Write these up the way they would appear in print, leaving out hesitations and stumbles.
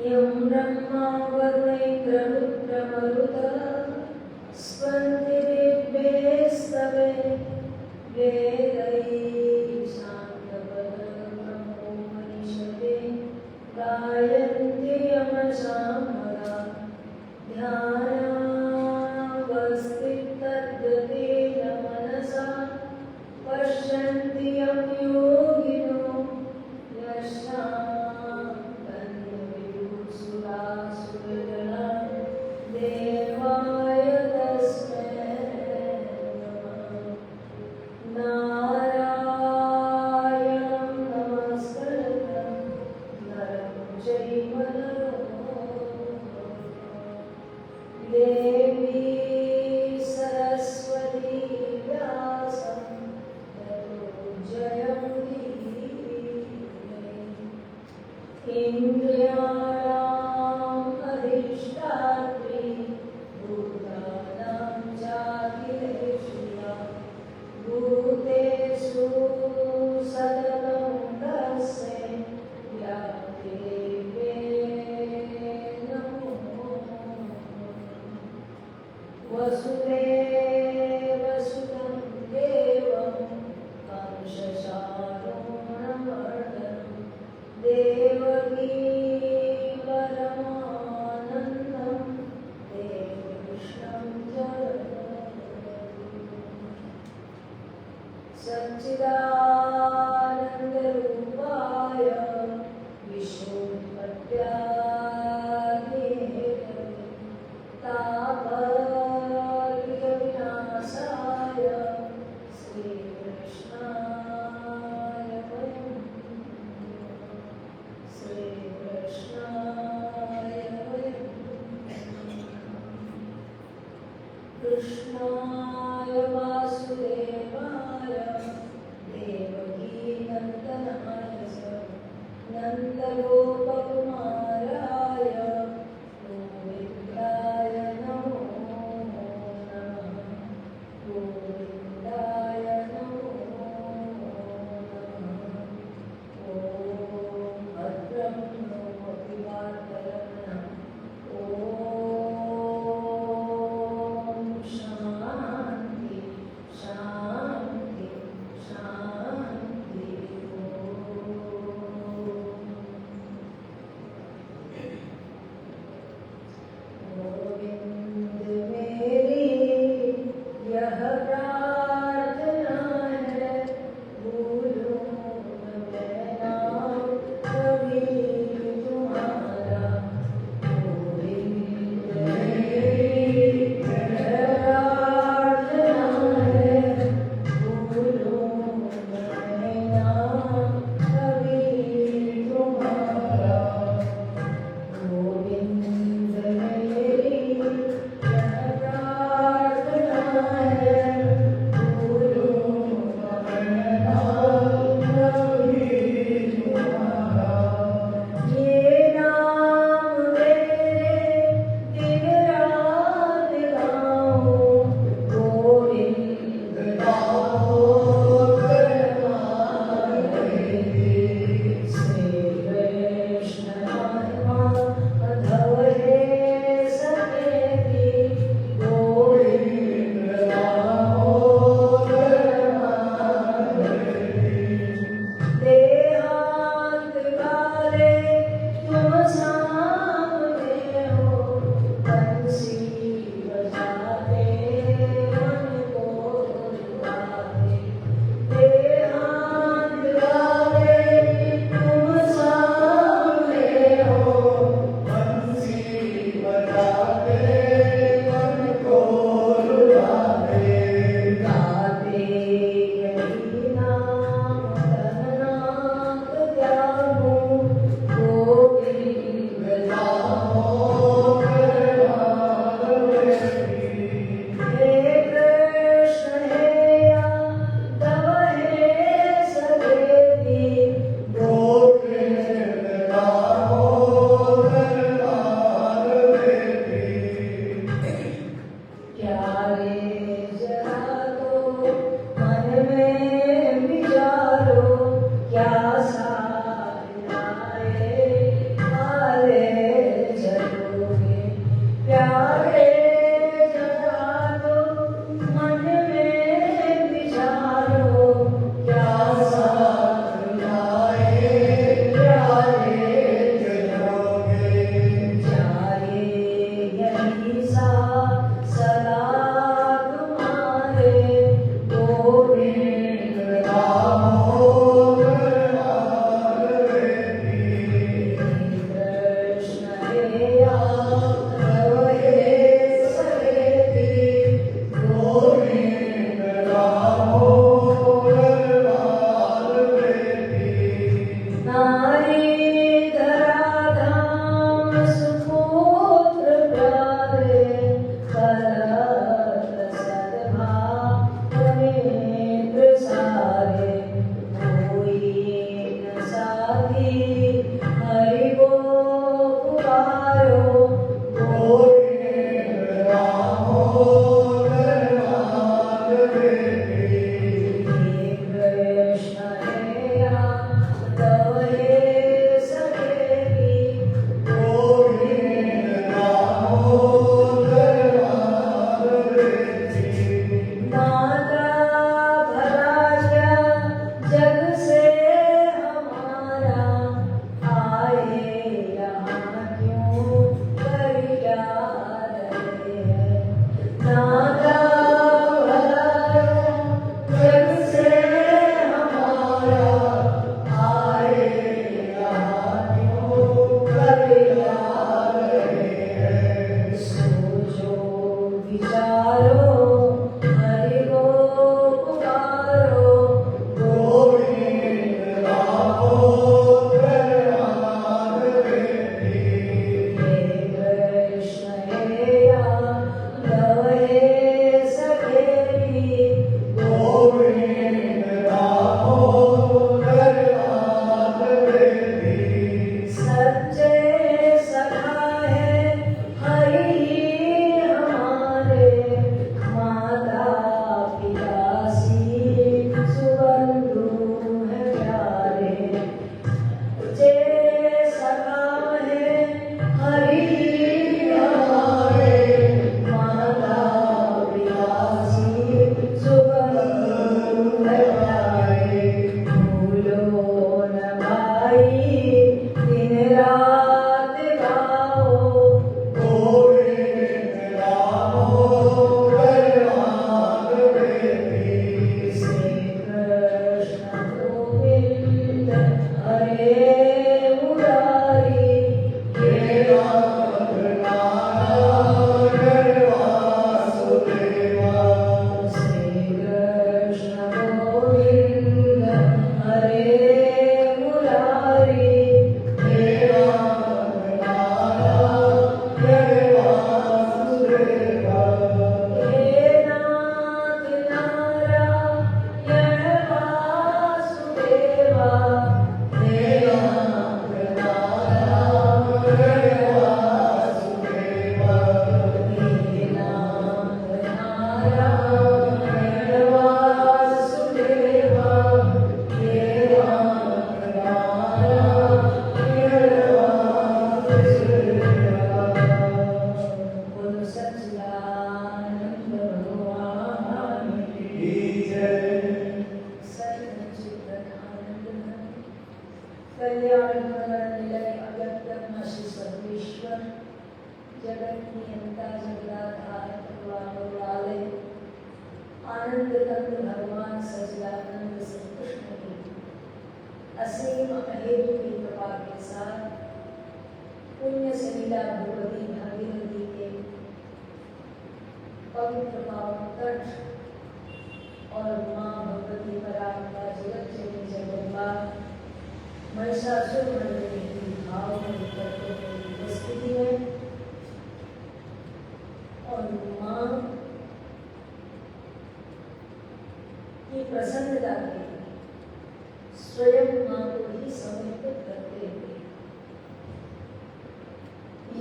यं ब्रह्मा वरुणैर्रुद्रमरुतः स्पन्दिभिस्तवे वेदैः साङ्गपदब्रह्मोपनिषदे गायन्ति यमसामगा ध्यानावस्थितद्गतेन मनसा पश्यन्ति यं योगिनो यस्यान्धविदुःसुरासुरगणा देवाय तस्मै नमः। नारायणं नमस्कृत्य नरं चैव नरोत्तमं देवी सरस्वती व्यासं ततो जयमुदीरये। इन्द्रियाणाम् अधिष्ठात्री भूतानां चाखिलेषु भूतेषु सततं तस्यै व्याप्तिदेवे नमो वसुदेवसुतं देवं कंसचाणूरमर्दनं देवकी परमानन्दं देवकृष्णं जगद्गुरुं सच्चिदानन्दरूपाय विष्णुपत्यादिहेतवे तापत्रयविनाशाय श्रीकृष्णाय वयं कृष्णाय वासुदेवाय देवकीनन्दनाय च नन्दगोपकुमाराय गोविन्दाय नमो नमः। गोविन्दाय नमो नमः। ॐ भद्रं नो अभिवादनं ॐ शान्ति शान्ति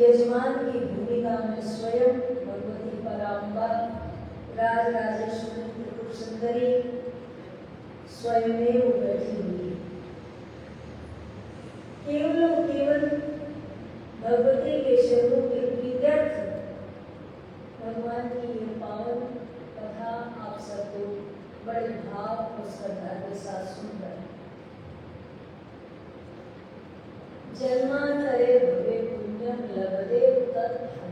यजमान की भूमिका में स्वयं भगवती पराम्बा राजराजेश्वरी त्रिपुर सुंदरी स्वयमेव बैठी हुई केवल भगवती के शरणों के प्रीत्यर्थ भगवान की ये पावन कथा आप सबको बड़े भाव और श्रद्धा के साथ सुन रहे हैं। जन्मांतरे भवे पुण्यम लभते तत्फलम्।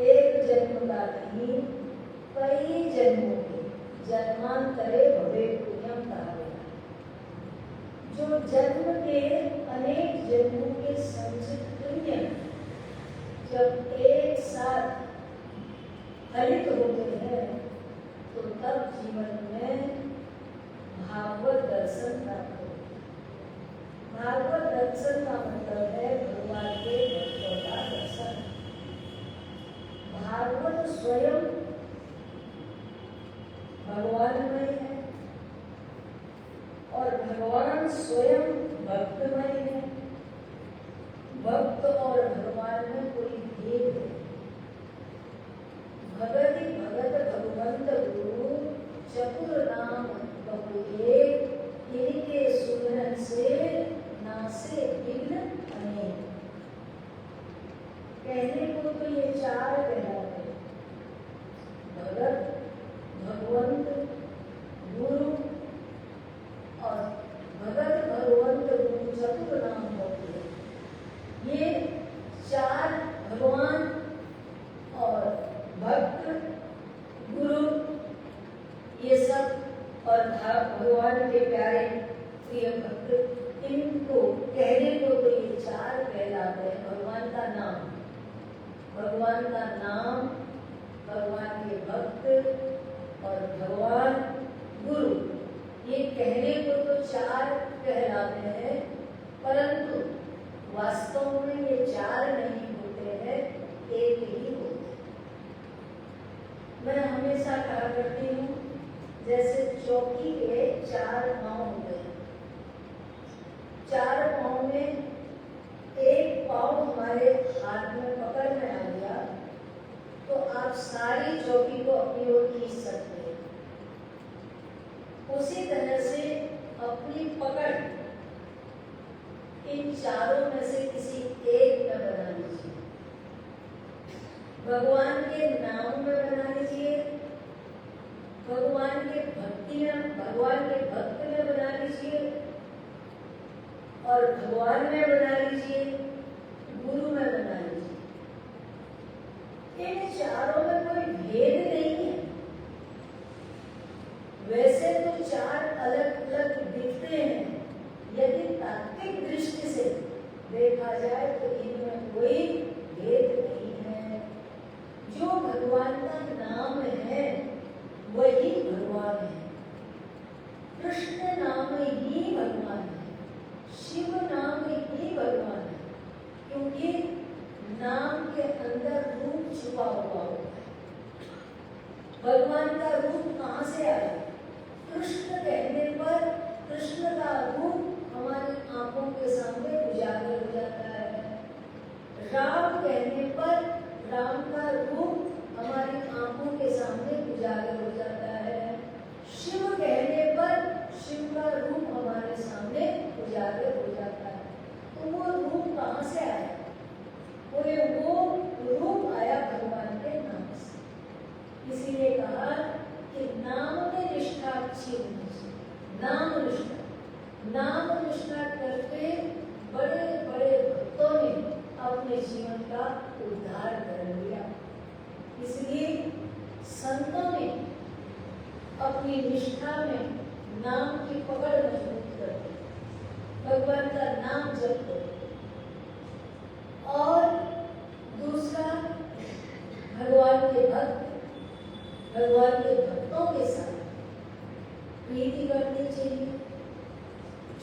एक जन्म का नहीं कई जन्मों के जन्मांतरे भवे पुण्यम कहा गया। जो जन्म के अनेक जन्मों के संचित पुण्य जब एक साथ फलित होते हैं तो तब जीवन में भागवत दर्शन प्राप्त होता है। भागवत दर्शन का मतलब है भगवान के भक्तों का दर्शन। भागवत स्वयं भगवानमय है और भगवान स्वयं भक्तमय है। भक्त का नाम, भगवान का नाम, भगवान के भक्त और भगवान गुरु, ये कहने को तो चार कहलाते हैं, परंतु वास्तव में ये चार नहीं होते हैं, एक ही होते हैं। मैं हमेशा कहा करती हूँ, जैसे चौकी के चार पांव होते हैं, चार पांव में एक पांव हमारे हाथ में पकड़ में आ गया तो आप सारी चौकी को अपनी ओर खींच सकते हैं। उसी तरह से अपनी पकड़ इन चारों में से किसी एक में बना लीजिए। भगवान के नाम में बना लीजिए, भगवान के भक्ति में, भगवान के भक्त में बना लीजिए और भगवान में बना लीजिए, गुरु में बना लीजिए। इन चारों में कोई भेद नहीं है। वैसे तो चार अलग अलग दिखते हैं, यदि तात्विक दृष्टि से देखा जाए तो इनमें कोई भेद नहीं है। जो भगवान का नाम है वही भगवान है, कृष्ण नाम ही भगवान है, शिव नाम ही भगवान है, क्योंकि नाम के अंदर रूप छुपा हुआ होता है। भगवान का रूप कहाँ से आया? कृष्ण कहने पर कृष्ण का रूप हमारी आंखों के सामने उजागर हो जाता है। राम कहने पर राम का रूप हमारी आंखों के सामने उजागर हो जाता है। शिव कहने पर शिव का रूप हमारे सामने उजागर हो जाता है। तो वो रूप कहाँ से आया? वो रूप आया भगवान के नाम से। इसीलिए कहा कि नाम में निष्ठा अच्छी होनी चाहिए। नाम निष्ठा करके बड़े बड़े भक्तों ने अपने जीवन का उद्धार कर लिया। इसलिए संतों ने अपनी निष्ठा में नाम की पकड़ मजबूत कर दी, भगवान का नाम जपते। और दूसरा, भगवान के भक्त भगवान के भक्तों के साथ प्रीति करनी चाहिए।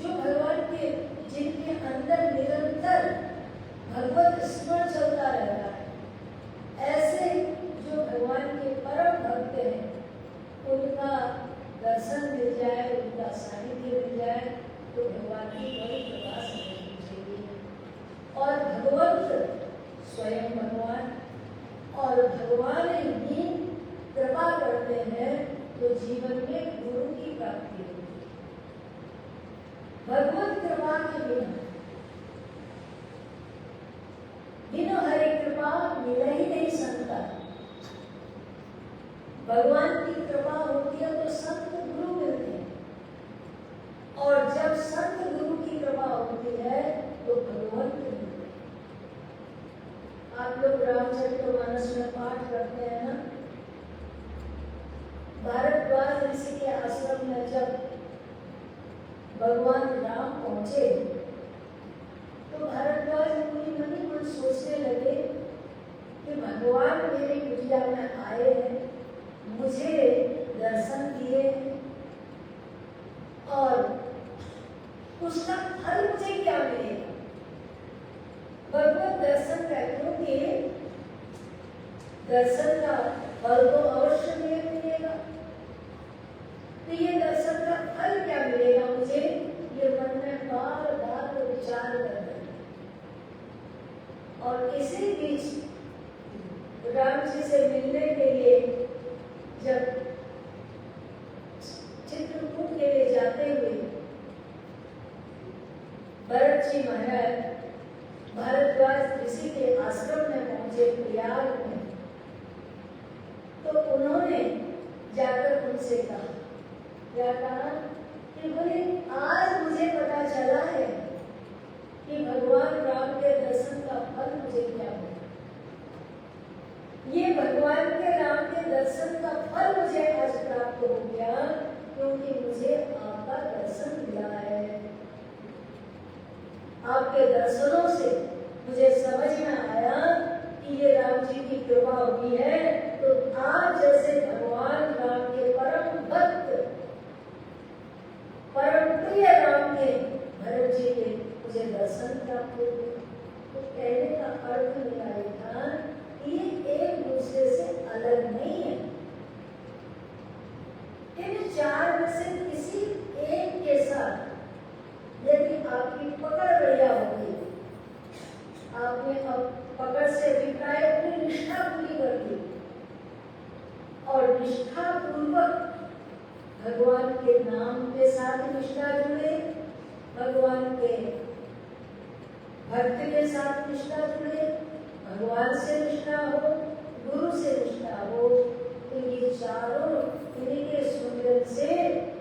जो भगवान के, जिनके अंदर निरंतर भगवत स्मरण चलता रहता है, ऐसे जो भगवान के परम भक्त हैं, उनका दर्शन मिल जाए, उनका सानिध्य मिल जाए तो भगवान की बड़ी कृपा समझनी चाहिए। और भगवंत स्वयं भगवान, और भगवान ही कृपा करते हैं तो जीवन में गुरु की प्राप्ति होती है। भगवत कृपा के बिना हरि कृपा मिल ही नहीं सकता। भगवान की कृपा होती है तो संत गुरु मिलते हैं, और जब संत गुरु की कृपा होती है तो भगवंत मिलते हैं। आप लोग रामचरितमानस में पाठ करते हैं ना, भारद्वाज ऋषि के आश्रम में जब भगवान राम पहुंचे तो भारद्वाज मुनि मन सोचने लगे कि भगवान मेरी कुटिया में आए हैं, मुझे दर्शन दिए और उसका फल मुझे क्या मिलेगा? भगवत दर्शन का, क्योंकि दर्शन का फल तो अवश्य मिलेगा, तो ये दर्शन का फल क्या मिलेगा मुझे, ये मन में बार बार विचार कर रहे हैं। और इसी बीच राम जी से मिलने के लिए जब चित्रकूट के लिए जाते हुए भरत जी महाराज भारद्वाज ऋषि के आश्रम में पहुंचे प्रयाग में, तो उन्होंने जाकर उनसे कहा, क्या कहा कि बोले आज मुझे पता चला है कि भगवान राम के दर्शन का फल मुझे क्या मिला। ये भगवान के राम के दर्शन का फल मुझे आज प्राप्त हो गया, क्योंकि मुझे आपका दर्शन मिला है। आपके दर्शनों से मुझे समझ में आया कि ये राम जी की कृपा हुई है, तो आप जैसे भगवान राम के परम भक्त, परम प्रिय राम के भरत जी के मुझे दर्शन प्राप्त हो गए। तो कहने का अर्थ मेरा ये था कि ये एक दूसरे से अलग नहीं है। इन चार में से किसी एक के साथ यदि आपकी पकड़ बढ़िया होगी, आपने अब पकड़ से अभिप्राय अपनी निष्ठा पूरी कर ली और निष्ठा पूर्वक भगवान के नाम के साथ निष्ठा जुड़े, भगवान के भक्त के साथ निष्ठा जुड़े, भगवान से निष्ठा हो, गुरु से निष्ठा हो, तो ये चारों इन्हीं के सुमिरन से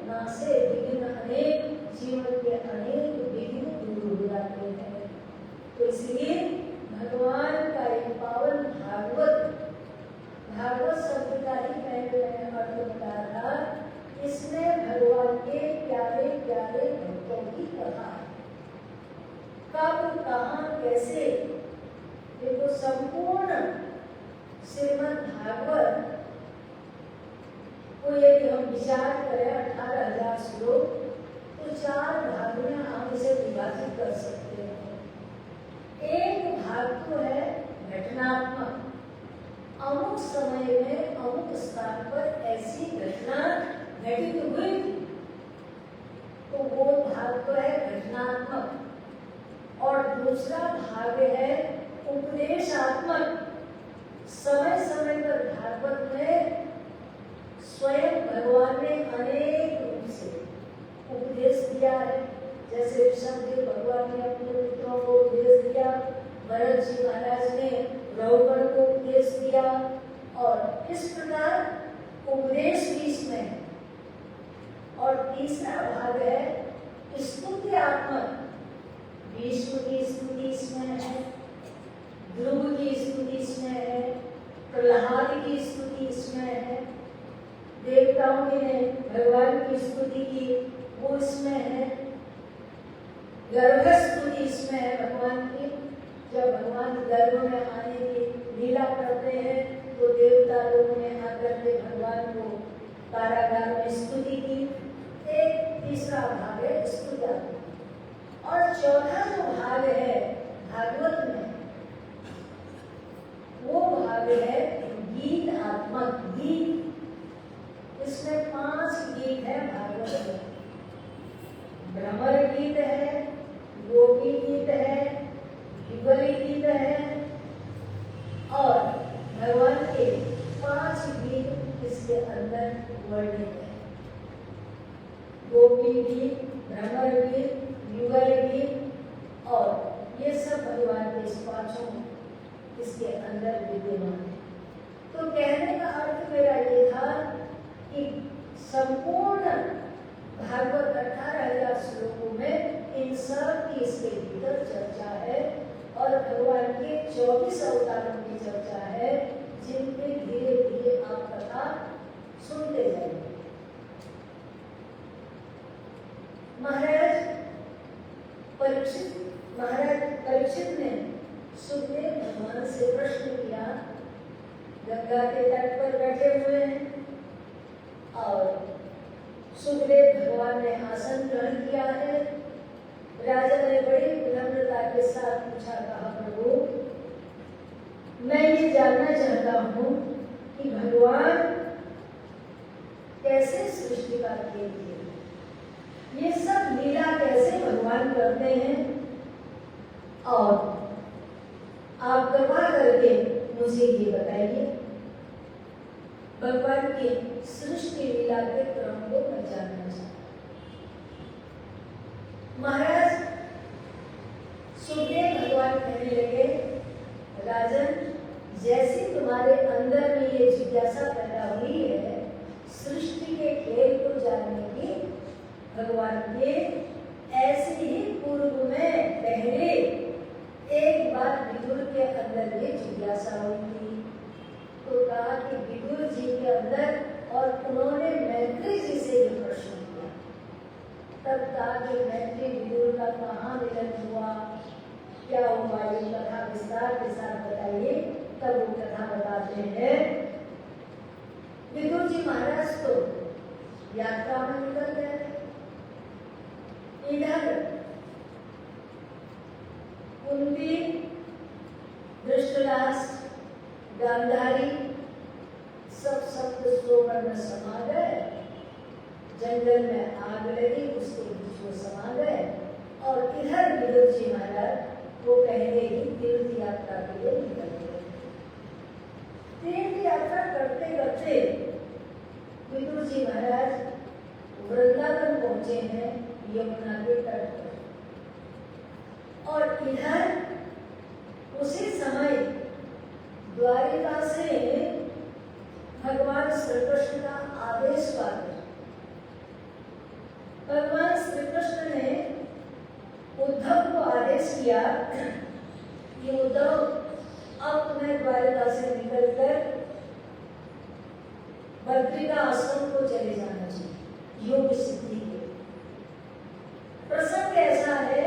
नासे विघ्न अनेक, जीवन के अनेक विघ्न दूर हो जाते हैं। तो इसलिए भगवान का एक पावन भागवत शब्द का ही मैंने अर्थ बताया था। इसमें भगवान के प्यारे प्यारे भक्तों की कथा है, कब कहाँ कैसे। देखो संपूर्ण श्रीमद् भागवत को यदि हम विचार करें 18,000 श्लोक, तो 4 भागों में हम इसे विभाजित कर सकते हैं। एक भाग तो है घटनात्मक, अमुक समय में अमुक स्थान पर ऐसी घटना घटित हुई, तो वो भाग तो है घटनात्मक। और दूसरा भाग है उपदेशात्मक। समय समय पर भागवत में स्वयं भगवान ने अनेक रूप से उपदेश दिया है। जैसे ऋषभदेव भगवान ने अपने पुत्रों को उपदेश दिया, भरत जी महाराज ने रघुवर को उपदेश दिया, और इस प्रकार उपदेश बीच में है। और तीसरा भाग है स्तुत्यात्मक। भीष्म की स्तुति इसमें है, ध्रुव की स्तुति इसमें है, प्रहलाद की स्तुति इसमें है, देवताओं ने भगवान की स्तुति की वो इसमें है, गर्भ स्तुति इसमें है भगवान की। जब भगवान गर्भ में आने की लीला करते हैं तो देवता लोगों ने आकर के भगवान को कारागार में स्तुति की। एक तीसरा भाग है स्तुति। और चौथा जो भाग है भागवत में, वो भाग है गीतात्मक। गीत, इसमें 5 गीत है भागवत में। भ्रमर गीत है, गोपी गीत है, युगल गीत है, और भगवान के 5 गीत इसके अंदर वर्णित है। गोपी गीत, भ्रमर गीत, युगल गीत, और ये सब भगवान के इस 5 इसके अंदर विद्यमान है। तो कहने का अर्थ मेरा ये था कि संपूर्ण भागवत 18,000 श्लोकों में इन सब की इसके भीतर चर्चा है, और भगवान के 24 अवतारों की चर्चा है, जिनके धीरे धीरे आप कथा सुनते जाएंगे। महाराज परीक्षित ने सुखदेव भगवान से प्रश्न किया। गंगा के तट पर बैठे हुए हैं और सुखदेव भगवान ने आसन ग्रहण किया है। राजा ने बड़ी विनम्रता के साथ पूछा, कहा प्रभु, मैं ये जानना चाहता हूँ कि भगवान कैसे सृष्टि का खेल किए, ये सब लीला कैसे भगवान करते हैं, और आप कृपा करके मुझे ये बताइए। भगवान की सृष्टि लीला के क्रम को मैं जानना चाहता हूँ। महाराज सुखदेव भगवान कहने लगे, राजन, जैसे तुम्हारे अंदर में ये जिज्ञासा पैदा हुई है सृष्टि के खेल को जानने की भगवान के, ऐसे ही पूर्व में पहले एक बार विदुर के अंदर ये जिज्ञासा हुई थी। तो कहा कि विदुर जी के अंदर, और उन्होंने मैत्री जी से ये प्रश्न किया। तब कहा कि मैत्री विदुर का कहाँ मिलन हुआ, क्या क्या हुआ ये कथा विस्तार के साथ बताइए। तब वो कथा बताते हैं, विदुर जी महाराज तो यात्रा में निकल गए। इधर कुंती, धृतराष्ट्र, गांधारी सब सप्त सरोवर में समा गए। जंगल में आग लगी, उसके बीच में समा गए। और इधर विदुर जी महाराज वो पहले ही तीर्थ यात्रा के लिए निकल गए। तीर्थ यात्रा करते करते विदुर जी महाराज वृंदावन पहुंचे हैं, यमुना के तट पर। और इधर उसी समय द्वारिका से भगवान श्री कृष्ण का आदेश पाकर भगवान श्री कृष्ण ने उद्धव को आदेश किया कि उद्धव अब तुम्हें द्वारिका से निकलकर बद्रिका आश्रम को चले जाना चाहिए योग सिद्धि के। प्रसंग ऐसा है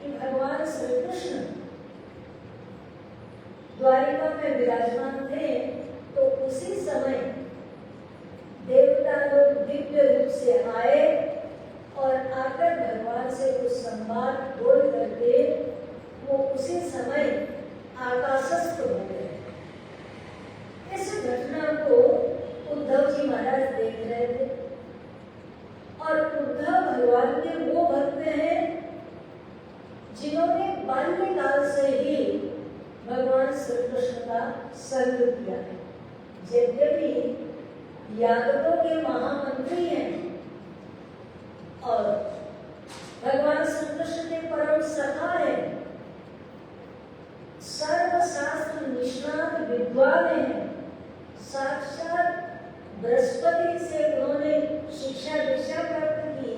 कि भगवान श्री कृष्ण द्वारिका में विराजमान थे, तो उसी समय देवता लोग दिव्य रूप से आए और आकर भगवान से कुछ संवाद बोल करके वो उसी समय आकाशस्थ हो गए। इस घटना को उद्धव जी महाराज देख रहे थे। और उद्धव भगवान के वो भक्त हैं जिन्होंने बाल्यकाल से ही भगवान श्री कृष्ण का संग किया है। यद्यपि यादवों के महामंत्री हैं और भगवान श्री कृष्ण के परम सखा हैं, सर्वशास्त्र निष्णात विद्वान हैं, साक्षात बृहस्पति से उन्होंने शिक्षा दीक्षा प्राप्त की,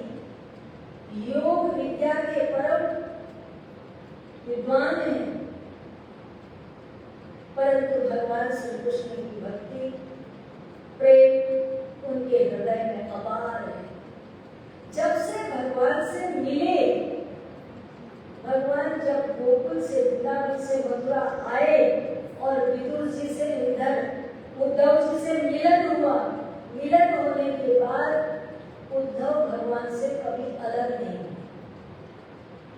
योग विद्या के परम विद्वान हैं, परंतु भगवान श्री कृष्ण की भक्ति प्रेम उनके हृदय में अपार है। जब से भगवान से मिले, भगवान जब गोकुल से वृंदावन से मथुरा आए और विदुर जी से इधर उद्धव जी से मिलन हुआ, मिलन होने के बाद उद्धव भगवान से कभी अलग नहीं,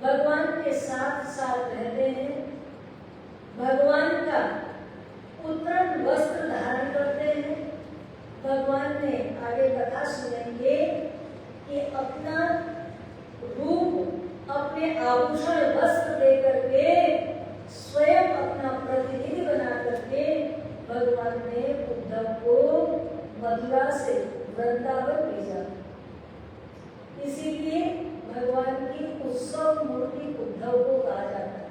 भगवान के साथ साथ रहते हैं। भगवान का उत्तम वस्त्र धारण करते हैं। भगवान ने आगे कथा सुनेंगे कि अपना रूप, अपने आभूषण वस्त्र देकर के स्वयं अपना प्रतिनिधि बना करके भगवान ने उद्धव को मथुरा से वृंदावन भेजा। इसीलिए भगवान की उत्सव मूर्ति उद्धव को कहा जाता है।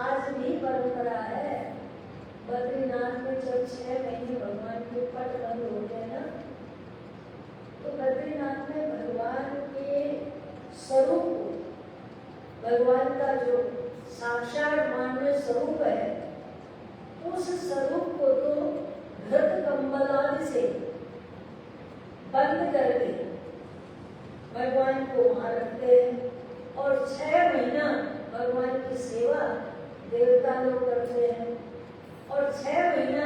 आज भी परंपरा है, बद्रीनाथ में जब 6 महीने भगवान के पट बंद होते हैं ना, तो बद्रीनाथ में भगवान के स्वरूप, भगवान का जो साक्षात मानवीय स्वरूप है, उस स्वरूप को तो घृत कंबल से बंद करके भगवान को वहां रखते हैं। और 6 महीना भगवान की सेवा देवता लोग करते हैं और 6 महीना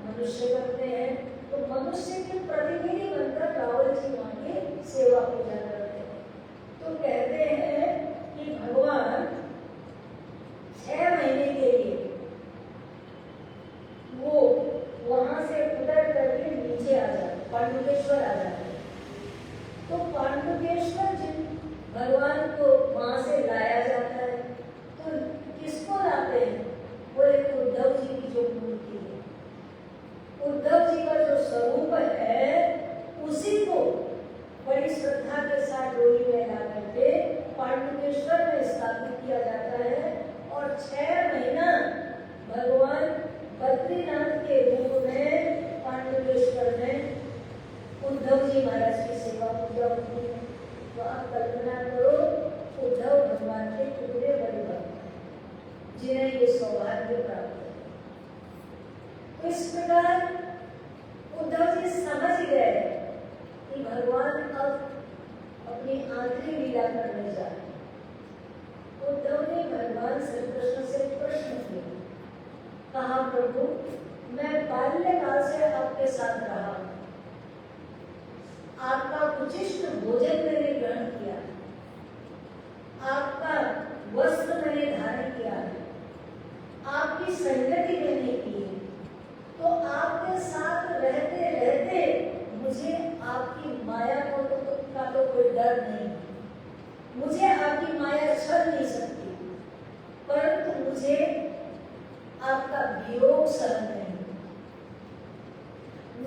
मनुष्य करते हैं। तो मनुष्य के प्रतिनिधि बनकर रावल जी वहां की सेवा पूजा करते हैं। तो कहते हैं कि भगवान 6 महीने के लिए वो वहां से उतर करके नीचे आ जाते, पांडुकेश्वर आ जाते। तो पांडुकेश्वर जिन भगवान को वहां से लाया जाता है, तो किसको लाते हैं? वो एक उद्धव जी की जो मूर्ति है, उद्धव जी का जो स्वरूप है, उसी को बड़ी श्रद्धा के साथ डोली में ला करके पांडुकेश्वर में स्थापित किया जाता है। और 6 महीना भगवान बद्रीनाथ के रूप में पांडुकेश्वर में उद्धव जी महाराज की सेवा पूजा होती है। तो आप कल्पना करो, उद्धव भगवान के कितने बड़े भक्त जिन्हें ये सौभाग्य प्राप्त है। तो इस प्रकार उद्धव जी समझ गए कि भगवान अब अपनी आखिरी लीला करने जा रहे हैं। उद्धव ने भगवान श्री कृष्ण महाप्रभु, मैं बाल्यकाल से आपके साथ रहा, आपका उचिष्ट भोजन मैंने ग्रहण किया, आपका वस्त्र मैंने धारण किया है, आपकी संगति मैंने की है, तो आपके साथ रहते रहते मुझे आपकी माया का तो कोई डर नहीं, मुझे आपकी माया छल नहीं सकती, परंतु मुझे आपका वियोग सहन नहीं,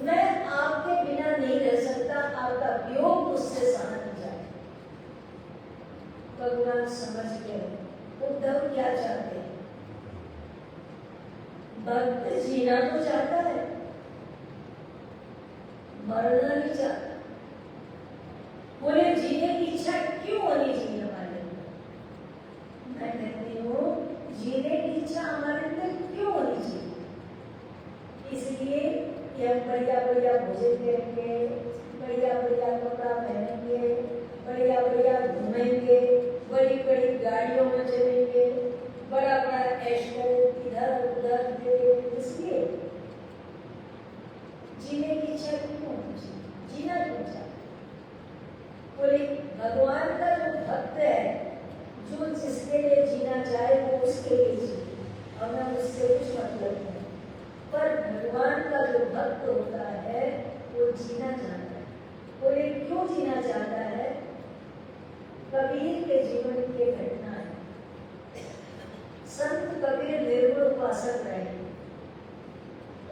मैं आपके बिना नहीं रह सकता, आपका वियोग मुझसे सहन नहीं जाए। भगवान समझ गए उद्धव क्या चाहते हैं। भक्त जीना तो चाहता है, मरना नहीं चाहता। बोले जीने की इच्छा क्यों होनी चाहिए हमारे अंदर? मैं कहती हूँ जीने की इच्छा हमारे अंदर क्यों होनी चाहिए? इसलिए कि हम बढ़िया बढ़िया भोजन करेंगे, बढ़िया बढ़िया कपड़ा पहनेंगे, बढ़िया बढ़िया घूमेंगे, बड़ी बड़ी गाड़ियों में चलेंगे, बड़ा बड़ा ऐश करेंगे, इधर उधर, इसलिए जीने की इच्छा क्यों होनी चाहिए? जीना क्यों चाहते? बोले भगवान का जो भक्त है, जो जिसके लिए जीना चाहे वो उसके लिए जिए, और ना उससे कुछ मतलब नहीं। पर भगवान का जो भक्त होता है वो जीना चाहता है। बोले क्यों जीना चाहता है? कबीर के जीवन की घटना है। संत कबीर निर्गुण उपासक रहे,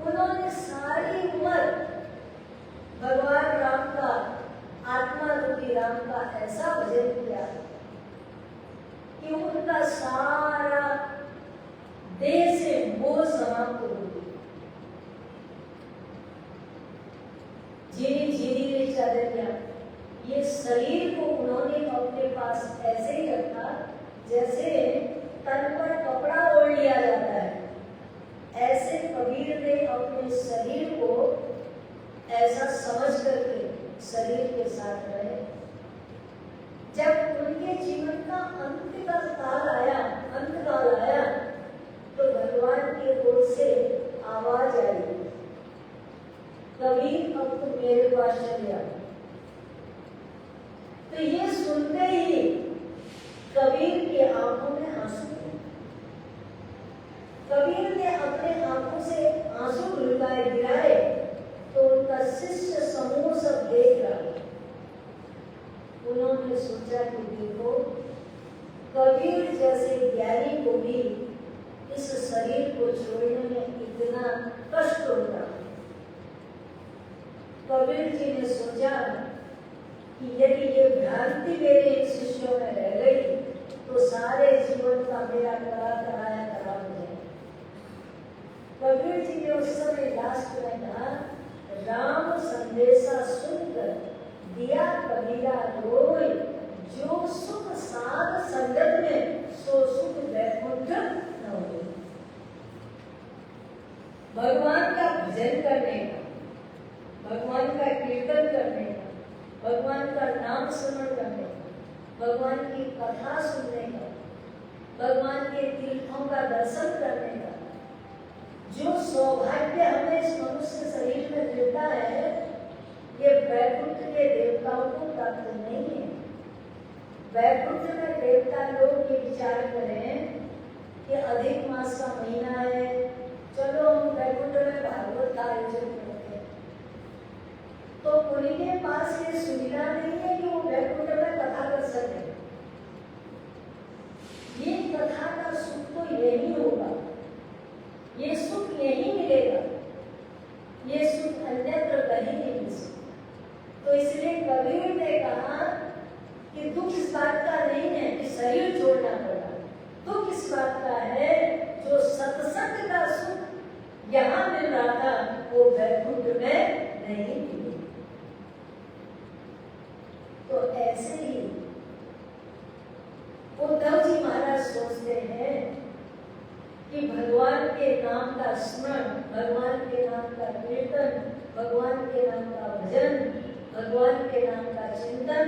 उन्होंने सारी उम्र भगवान राम का, आत्मा रूपी राम का ऐसा भजन किया कि उनका सारा देह से मोह समाप्त हो गई। झिरी झिरी चादरिया, ये शरीर को उन्होंने अपने पास ऐसे ही रखा जैसे तन पर कपड़ा ओढ़ लिया जाता है, ऐसे कबीर ने अपने शरीर को ऐसा समझ करके शरीर के साथ रहे। जब उनके जीवन का अंत काल आया तो भगवान के ओर से आवाज आई, कबीर अब तुम मेरे पास चले आओ। तो ये सुनते ही कबीर की आंखों में आंसू थे। कबीर ने अपने आंखों से आंसू गिराए तो उनका शिष्य समूह सब देख रहा। उन्होंने सोचा कि देखो, कबीर जैसे ज्ञानी को भी इस शरीर को छोड़ने में इतना कष्ट होता है। कबीर जी ने सोचा कि यदि ये भ्रांति मेरे शिष्यों में रह गई तो सारे जीवन का मेरा कराया खराब हो जाए। कबीर जी ने उस समय लास्ट में कहा, राम संदेशा सुनकर दिया कबीरा रोय, जो सुख साध संगत में सो सुख वैकुंठ न हो। भगवान का भजन करने का, भगवान का कीर्तन करने का, भगवान का नाम स्मरण करने का, भगवान की कथा सुनने का, भगवान के तीर्थों का दर्शन करने का जो सौभाग्य हमें इस मनुष्य शरीर में मिलता है, ये वैकुंठ के देवताओं को प्राप्त नहीं है। वैकुंठ में देवता लोग ये विचार करें कि अधिक मास का महीना है, चलो हम वैकुंठ में भागवत का आयोजन करते हैं, तो उनके पास ये सुविधा नहीं है कि वो वैकुंठ में कथा कर सके। ये कथा का सुख तो यही होगा, ये सुख यही मिलेगा, ये सुख अन्यत्र कहीं नहीं मिल सकता। तो इसलिए कबीर ने कहा कि दुख इस बात का नहीं है कि शरीर छोड़ना पड़ा, दुख इस बात का है जो सत्संग का सुख यहाँ मिल रहा था वो वैकुंठ में नहीं मिले। तो ऐसे ही उद्धव जी महाराज सोचते हैं कि भगवान के नाम का स्मरण, भगवान के नाम का कीर्तन, भगवान के नाम का भजन, भगवान के नाम का चिंतन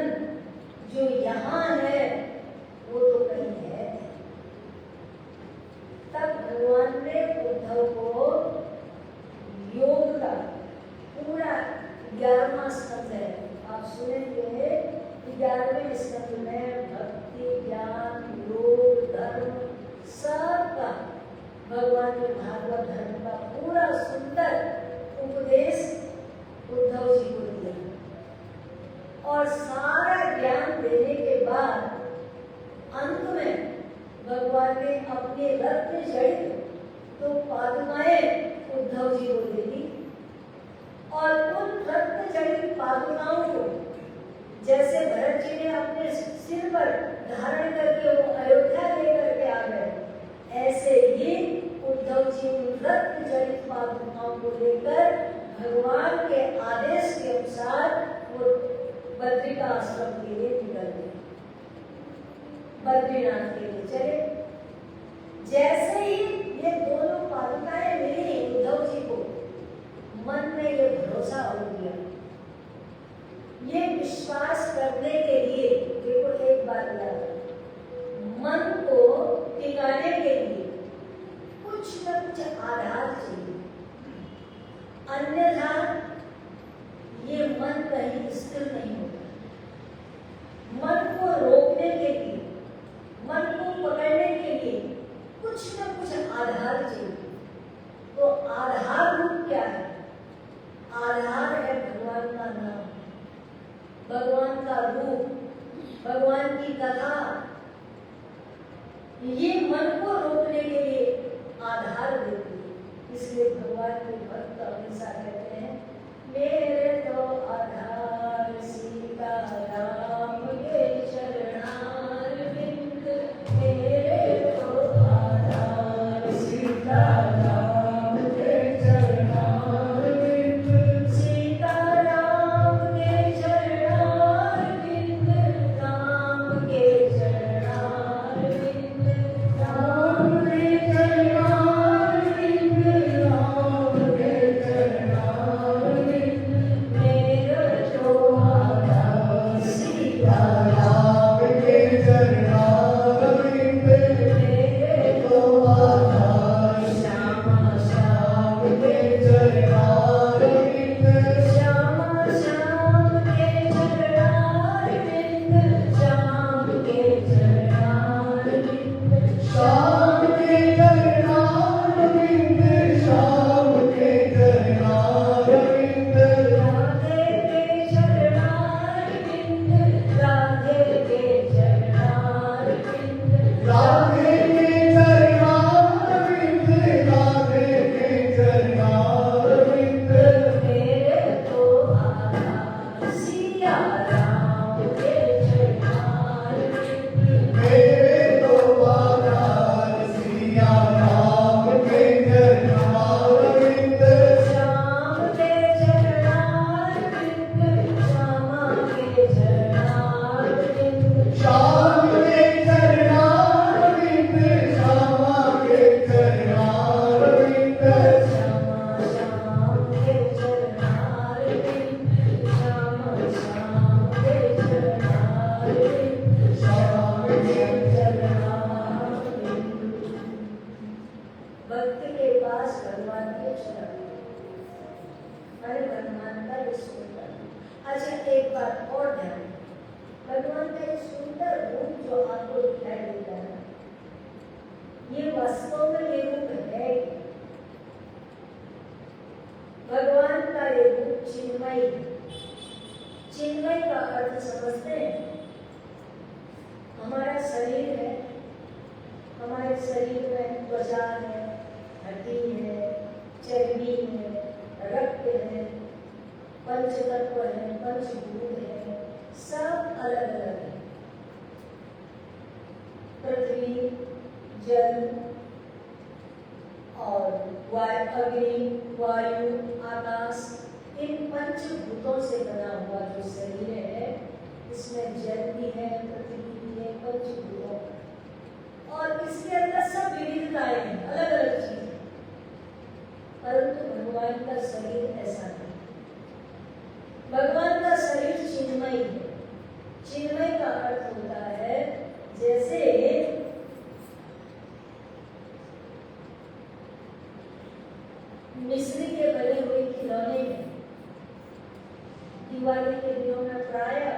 जो यहाँ है वो तो कहीं है। तब भगवान ने उद्धव को 11वां स्कंद है। आप सुनेंगे कि 11वें स्कंद में भक्ति, ज्ञान, योग, धर्म सबका भगवान के भागवत धर्म का पूरा सुंदर उपदेश उद्धव जी को दिया। और सारा ज्ञान देने के बाद अंत में भगवान ने अपने रत्न जड़ित तो पादुकाएं उद्धव जी को दे दी। और उन रत्न जड़ित पादुकाओं को जैसे भरत जी ने अपने सिर पर धारण करके वो अयोध्या लेकर के आ गए, ऐसे ही उद्धव जी उन रत्न जड़ित पादुकाओं को लेकर भगवान के आदेश के अनुसार वो बद्रिका आश्रम के लिए निकल गए, बद्रीनाथ के लिए चले। जैसे ही ये दोनों पादुकाएं मिली उद्धव जी को, मन में ये भरोसा हो गया। ये विश्वास करने के लिए देखो एक बात याद, मन को टिकाने के लिए कुछ न कुछ आधार चाहिए, अन्यथा ये मन कहीं स्थिर नहीं होता। मन को रोकने के लिए, मन को पकड़ने के लिए कुछ न कुछ आधार चाहिए। तो आधार रूप क्या है? आधार है भगवान का नाम, भगवान का रूप, भगवान की कथा। ये मन को रोकने के लिए आधार देती है। इसलिए भगवान के भक्त हमेशा कहते हैं, मेरे तो आधार सीता राम के चरणारविंद, मेरे तो आधार सीता राम के चरणारविंद, सीता राम के चरणारविंद, राम के चरणारविंद, राम के चरणारविंद, राम के चरणारविंद, मेरा तो आधार सीता राम के चरणारविंद, मेरे तो आधार श्यामा श्याम के चरणारविंद, श्यामा श्याम के चरणारविंद, श्याम के चरणारविंद, श्याम के चरणारविंद, श्याम के चरणारविंद, राधे के चरणारविंद, राधे के चरणारविंद, राधे के चरणारविंद, राधे के चरणारविंद, मेरे तो आधार सिया राम के चरणारविंद, मेरे तो आधार सिया राम के चरणारविंद, श्याम के चरणारविंद, श्यामा के चरणारविंद, श्याम के चरणारविंद, श्यामा के चरणारविंद, श्यामा श्याम के चरणारविंद, श्यामा श्याम के चरणारविंद, श्याम के चरणारविंद। भक्त के पास भगवान के शरण, अरे भगवान का ये सुंदर। अच्छा एक बात और ध्यान, भगवान का ये सुंदर रूप जो आपको दिखाई देता है, ये वास्तव में ये रूप है। भगवान का ये रूप चिन्मय है। चिन्मय का अर्थ समझते हैं? हमारा शरीर है, हमारे शरीर में त्वचा है, हड्डी है, चर्बी है, रक्त है, पंचतत्व है, पंचभूत है, सब अलग अलग है। पृथ्वी, जल और अग्नि, वायु, आकाश, इन पंचभूतों से बना हुआ जो शरीर है, इसमें जल भी है, पृथ्वी भी है, पंचभूतों, और इसके अंदर सब विविधताएं हैं, अलग अलग चीजें। परंतु भगवान का शरीर ऐसा नहीं। भगवान का शरीर चिन्मय है। चिन्मय का अर्थ होता है जैसे मिस्री के बने हुए खिलौने में दिवाली के दिनों में प्रायः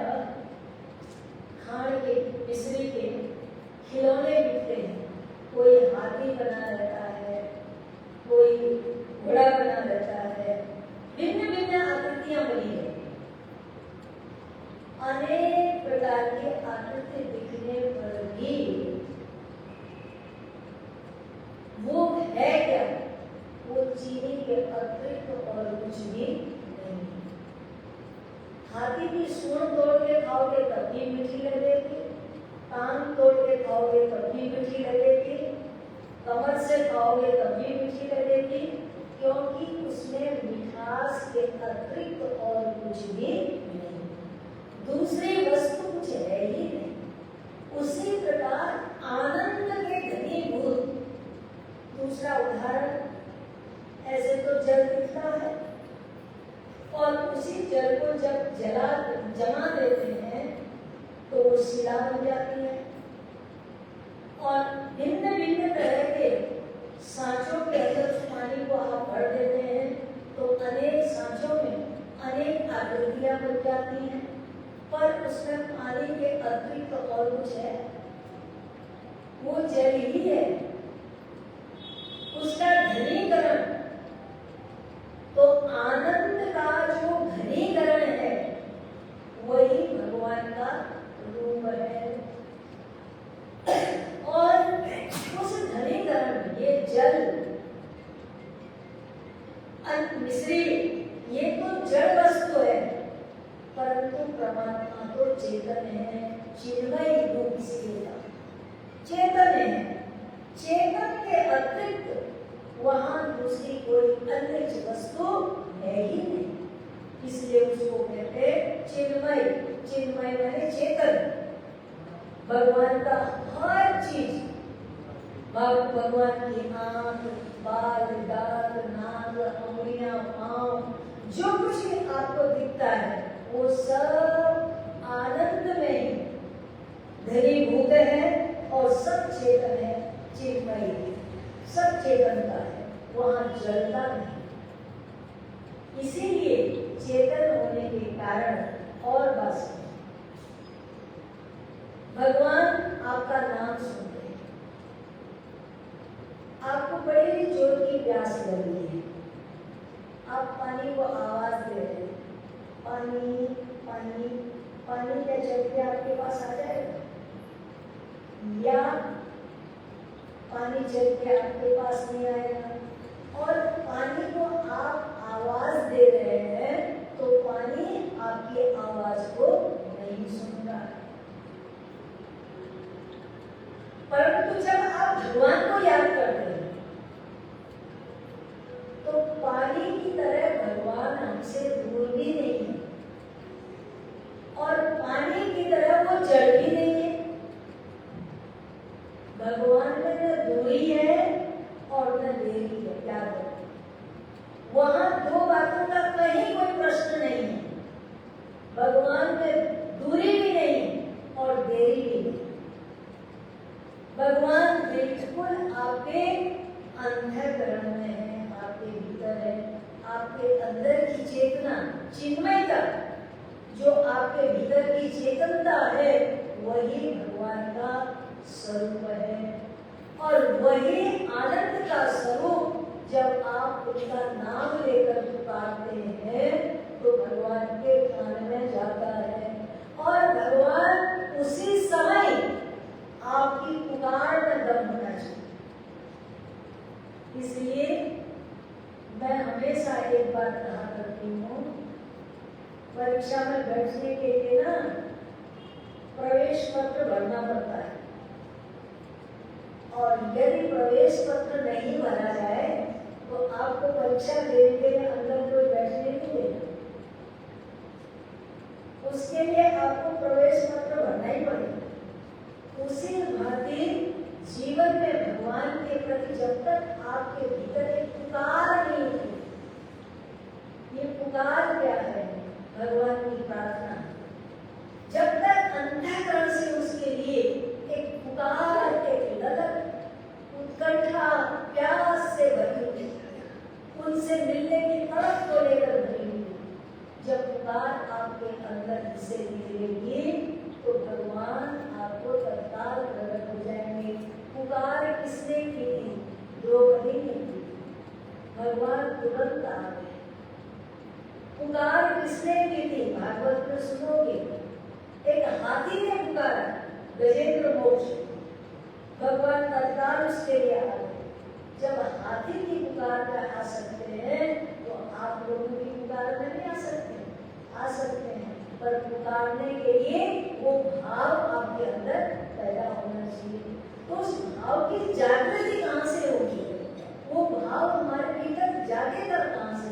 खाण के मिश्री के खिलौने बिकते हैं। कोई हाथी बना रहता है, कोई घोड़ा बना रहता है, भिन्न भिन्न आकृतियां बनी है। अनेक प्रकार की आकृति दिखने पर भी वो है क्या? वो चीनी के अतिरिक्त और कुछ भी नहीं। हाथी की सूंड तोड़ के खाओगे तब भी मीठी लगेगी, कान तोड़ के खाओगे तब भी मीठी लगेगी, कमर से खाओगे तब भी मीठी लगेगी, क्योंकि उसमें मिठास के अतिरिक्त और कुछ भी नहीं, दूसरी वस्तु कुछ है ही नहीं। उसी प्रकार आनंद के घनीभूत दूसरा उदाहरण, ऐसे तो जल दिखता है और उसी जल को जब जमा देते हैं तो वो शिला बन जाती है। और भिन्न भिन्न तरह के सांचों के अंदर उस पानी को आप भर देते हैं तो अनेक सांचों में अनेक आकृतियां बन जाती हैं, पर उसमें पानी के अतिरिक्त और कुछ है? वो जल ही है। उसका घनीकरण, तो आनंद का जो घनीकरण है वही भगवान का रूप है। और उस घनीकरण, ये जल मिश्री, ये तो जड़ वस्तु है, परंतु परमात्मा तो चेतन है, चिन्मय रूप से चेतन है। चेतन के अतिरिक्त वहां दूसरी कोई अन्य वस्तु है ही नहीं, इसलिए उसको कहते हैं चिन्मय। चिन्मय माने चेतन। भगवान का हर चीज, भगवान की आंख, बाल, दांत, नाक, उंगलियां, पांव, जो कुछ भी आपको दिखता है वो सब आनंद में घनीभूत है और सब चेतन है, चिन्मय है, सब चेतनता है, वहां जलता नहीं। इसीलिए चेतन होने के कारण और बस भगवान आपका नाम सुनते हैं, आपको बड़ी जोर की प्यास लगी है, आप पानी को आवाज दे रहे हैं, पानी पानी पानी, क्या चल के आपके पास आ जाएगा? या पानी चल के आपके पास नहीं आएगा? और पानी को आप आवाज दे रहे हैं तो पानी आपकी आवाज को नहीं सुन रहा है। परंतु जब आप भगवान को याद करते हैं तो पानी की तरह भगवान हमसे दूर भी नहीं है और पानी की तरह वो जड़ भी नहीं है। भगवान में न दूरी है और न देरी है, क्या करें? वहां दो बातों का कहीं कोई प्रश्न नहीं है। भगवान में दूरी भी नहीं और देरी भी नहीं। भगवान बिल्कुल आपके अंतःकरण में है, आपके भीतर है, आपके अंदर की चेतना, चिन्मयता, जो आपके भीतर की चेतनता है वही भगवान का स्वरूप है। और वही आनंद का स्वरूप जब आप उसका नाम लेकर पुकारते हैं तो भगवान के कान में जाता है और भगवान उसी समय आपकी पुकार में दम होना चाहिए। इसलिए मैं हमेशा एक बात कहा करती हूँ, परीक्षा में बैठने के लिए ना प्रवेश पत्र भरना पड़ता है और यदि प्रवेश पत्र नहीं भरा जाए तो आपको परीक्षा देने के लिए अंदर कोई बैठने नहीं देगा। उसके लिए आपको प्रवेश पत्र भरना ही पड़ेगा। उसी भांति जीवन में भगवान के प्रति जब तक आपके भीतर एक पुकार नहीं उठी, ये पुकार क्या है? भगवान की प्रार्थना। जब तक अंतःकरण से उसके लिए एक पुकार, एक लगन, उत्कंठा, प्यास से भरी हुई, उनसे मिलने की तड़प को लेकर भरी हुई, जब पुकार आप आपके अंदर से निकलेगी तो भगवान आपको तत्काल प्रकट हो जाएंगे। पुकार किसने की थी? द्रौपदी ने की, भगवान तुरंत आ गए। पुकार किसने की थी? भागवत में सुनोगे, एक हाथी ने पुकारा, गजेंद्र मोक्ष, भगवान तत्काल उसके लिए आ गए। जब हाथी की पुकार में आ सकते हैं तो आप लोगों की पुकार में नहीं आ सकते? आ सकते हैं, पर पुकारने के लिए वो भाव आपके अंदर पैदा होना चाहिए। तो उस भाव की जागृति कहाँ से होगी? वो भाव हमारे भीतर जागेगा कहाँ से?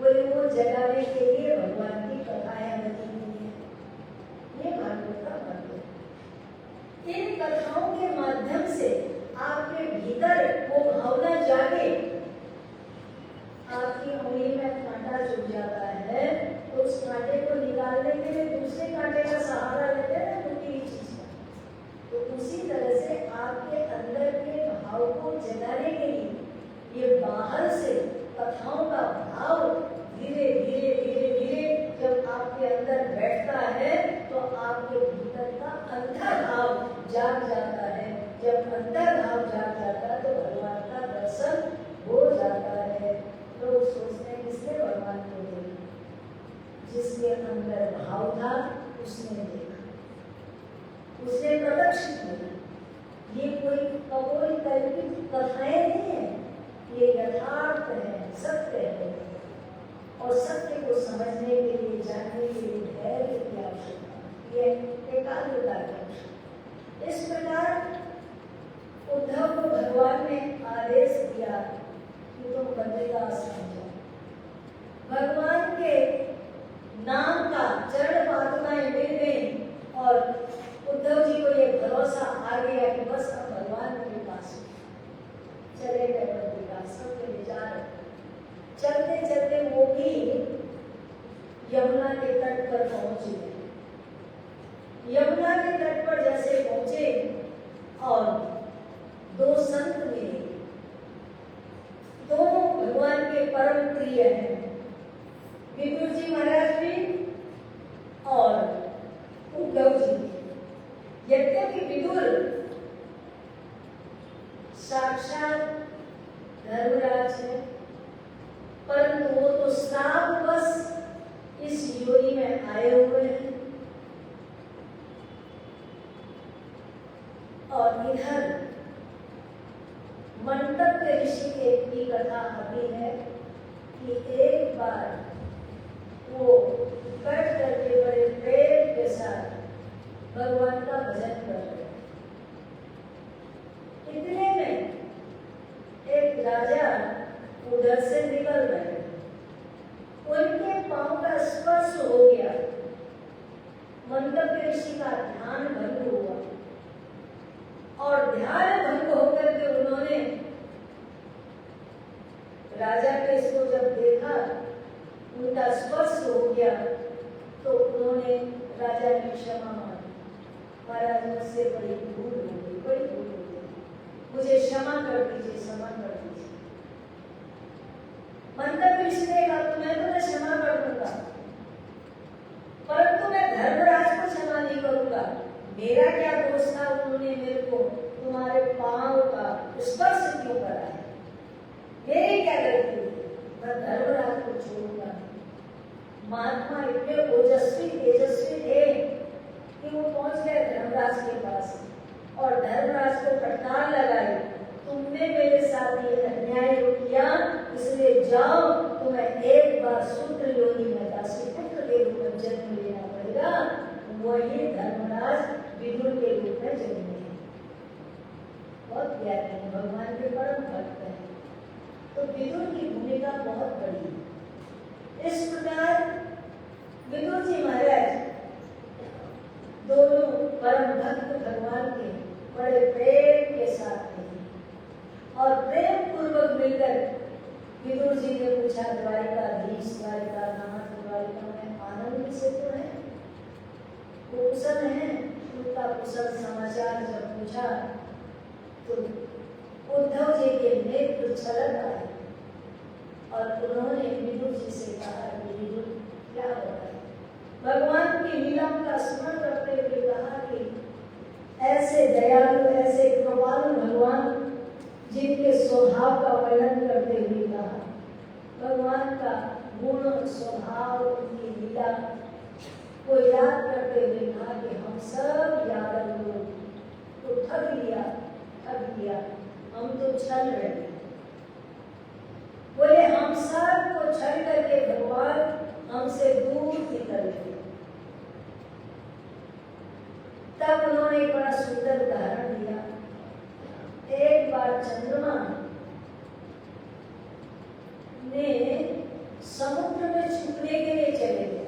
वो जगाने के लिए भगवान की कथाएं बनी हुई है। ये भागवत का महत्व है। इन कथाओं के माध्यम से आपके भीतर वो भावना जागे। आपकी उंगली में कांटा चुभ जाता है तो उस कांटे को निकालने के लिए दूसरे कांटे का सहारा लेते हैं ना, टूटी हुई चीज का। तो उसी तरह से आपके अंदर के भाव को जगाने के लिए ये बाहर से कथाओं का भाव धीरे धीरे धीरे धीरे जब आपके अंदर बैठता है तो आपके भीतर का अंतर भाव जाग जाता है। जब अंतर भाव जाग जाता है तो भगवान का दर्शन हो जाता है। तो सोचते हैं किसने भगवान को देखा? जिसके अंदर भाव था उसने देखा, उसने प्रत्यक्ष किया। ये कोई कपोल कल्पित कथाएं नहीं है, ये यथार्थ है, सत्य है। और सत्य को समझने के लिए, जानने के लिए धैर्य की आवश्यकता, ये एकाग्रता की आवश्यकता। इस प्रकार उद्धव को भगवान ने आदेश दिया कि तुम बद्रिकाश्रम समझो। भगवान के नाम का चरण पादुकाएं मिल गई और उद्धव जी को ये भरोसा आ गया कि बस अब भगवान के पास चले गए। बद्रिकाश्रम के विचार चलते चलते वो भी यमुना के तट पर पहुंच गए। यमुना के तट पर जैसे पहुंचे और दो संत मिले, दोनों भगवान के परम प्रिय हैं, विदुर जी महाराज भी और उद्धव जी। यद्यपि विदुर साक्षात धर्मराज है, परंतु वो तो श्राप बस इस योनि में आए हुए हैं। और इधर मंडप्य ऋषि की कथा अभी है कि एक बार वो बैठ करके बड़े प्रेम के साथ भगवान का भजन कर रहे। इतने में एक राजा उधर से निकल रहे, उनके पांव का स्पर्श हो गया। मंडप्य ऋषि का ध्यान भंग हुआ और ध्यान भंग होकर के उन्होंने राजा के इसको जब देखा, उनका स्पर्श हो गया तो उन्होंने राजा की क्षमा मांगी। महाराज मुझसे बड़ी भूल हो गई, बड़ी भूल हो गई, मुझे क्षमा कर दीजिए, क्षमा कर दीजिए। मंडप्य ऋषि ने कहा तुम्हें तो मैं क्षमा कर दूंगा, परंतु मैं धर्मराज को क्षमा नहीं करूंगा। मेरा क्या दोष था? उन्होंने मेरे को तुम्हारे पांव का स्पर्श क्यों करा है? मेरी क्या गलती हुई? मैं धर्मराज को छोड़ूंगा। महात्मा इतने ओजस्वी तेजस्वी थे कि वो पहुंच गए धर्मराज के पास और धर्मराज को फटकार लगाई, तुमने मेरे साथ ये अन्याय किया, इसलिए जाओ, तुम्हें एक बार शूद्र योनि में दासी पुत्र के रूप में जन्म लेना पड़ेगा। वही धर्मराज विदुर के रूप में जन्मे। बहुत प्यारे हैं, भगवान के परम भक्त हैं। तो विदुर की भूमिका बहुत बड़ी है। इस प्रकार विदुर जी महाराज दोनों परम भक्त भगवान के बड़े प्रेम के साथ थे और प्रेम पूर्वक मिलकर विदुर जी ने पूछा, द्वारिकाधीश द्वारिकानाथ द्वारिका में आनंद से तो है? वो कुशल है? उनका कुशल समाचार जब पूछा तो उद्धव जी के नेत्र छलक आए और उन्होंने विदुर जी से कहा कि विदुर क्या हो रहा है? भगवान की लीला का स्मरण करते हुए कहा कि ऐसे दयालु, ऐसे कृपालु भगवान जिनके स्वभाव का वर्णन करते हुए कहा, भगवान का गुण, स्वभाव, उनकी लीला को याद करते हुए कहा कि हम सब यादव लोग तो ठग लिया, हम तो छल रहे हैं। बोले हम सब को छल करके भगवान हमसे दूर निकल गए। तब उन्होंने एक बड़ा सुंदर उदाहरण दिया। एक बार चंद्रमा ने समुद्र में छुपने के लिए चले गए।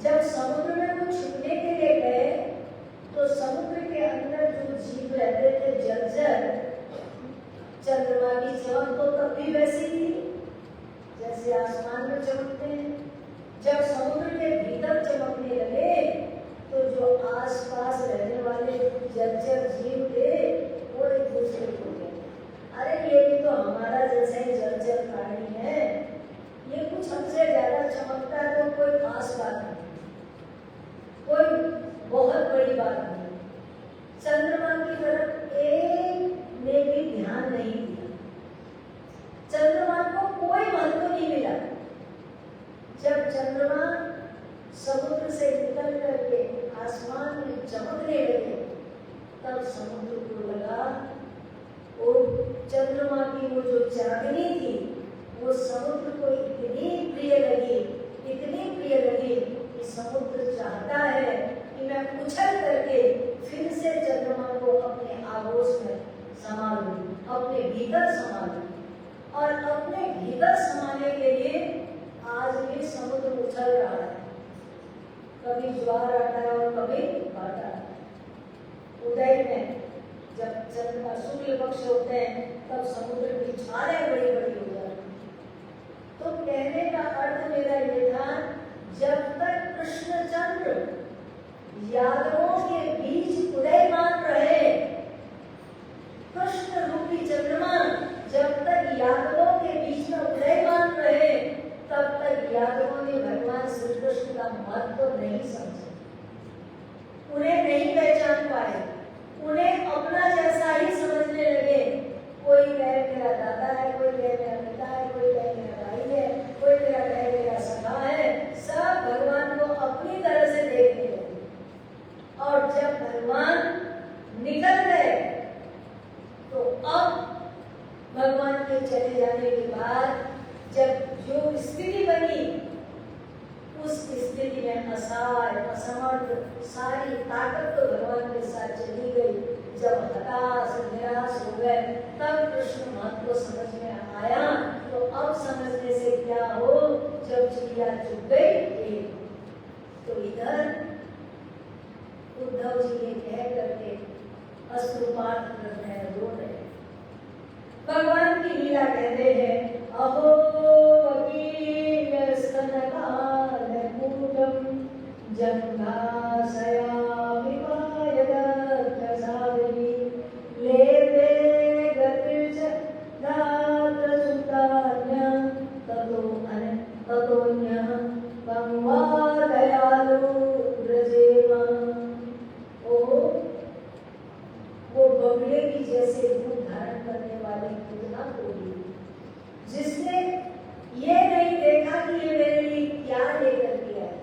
जब समुद्र में वो छुपने के लिए गए तो समुद्र के अंदर जो जीव रहते थे, जलचर, चंद्रमा की चमक तो तब भी वैसी थी जैसे आसमान में चमकते हैं। जब समुद्र के भीतर चमकने लगे तो जो आसपास रहने वाले जलचर जीव थे वो एक दूसरे को कहते, अरे ये भी तो हमारा जैसा ही जलचर प्राणी है, ये कुछ हमसे ज्यादा चमकता है तो कोई खास बात नहीं, कोई बहुत बड़ी बात नहीं। चंद्रमा की तरफ एक ने भी ध्यान नहीं दिया, चंद्रमा को कोई महत्व नहीं मिला। जब चंद्रमा समुद्र से निकल करके आसमान में चमकने लगे तब समुद्र को लगा, वो चंद्रमा की वो जो चांदनी थी वो समुद्र को इतनी प्रिय लगी कि समुद्र चाहता है कि मैं उछल करके फिर से चंद्रमा को अपने आगोश में समा लूं, अपने भीतर समा लूं। और अपने भीतर समाने के लिए आज भी समुद्र उछल रहा है, कभी ज्वार आता है और कभी भाटा। उदय में जब चंद्रमा शुक्ल पक्ष होते हैं तब समुद्र की ज्वारें बड़ी बड़ी हो जाती हैं। तो कहने का अर्थ मेरा ये था, जब तक कृष्णचंद्र यादवों के बीच उदयमान रहे, कृष्ण रूपी चंद्रमा जब तक यादवों के बीच में उदयमान रहे तब तक यादवों ने भगवान श्री कृष्ण का महत्व नहीं समझा, उन्हें नहीं पहचान पाए, उन्हें अपना जैसा ही समझने लगे। कोई कहे मेरा दादा है, कोई कहे मेरा पिता है, कोई कहे मेरा भाई है, कोई कहे मेरा सखा है, सब भगवान को अपनी तरह से देखने लगे। और जब भगवान निकल गए तो अब भगवान के चले जाने के बाद जब जो स्थिति बनी उस स्थिति में असार, असमर्थ, सारी ताकत तो भगवान के साथ चली गई। जब हताश, निराश हो गए तब कृष्ण महत्व समझ में आया। तो अब समझने से क्या हो, जब चिड़िया चुप गई तो इधर उद्धव जी ने कह करके अश्रुपात कर रहे हैं, रो रहे हैं। भगवान की लीला कहते हैं, अहो वो बगुले की जैसे रूप धारण करने वाली पूतना को जिसने ये नहीं देखा कि ये मेरे लिए क्या लेकर के आए,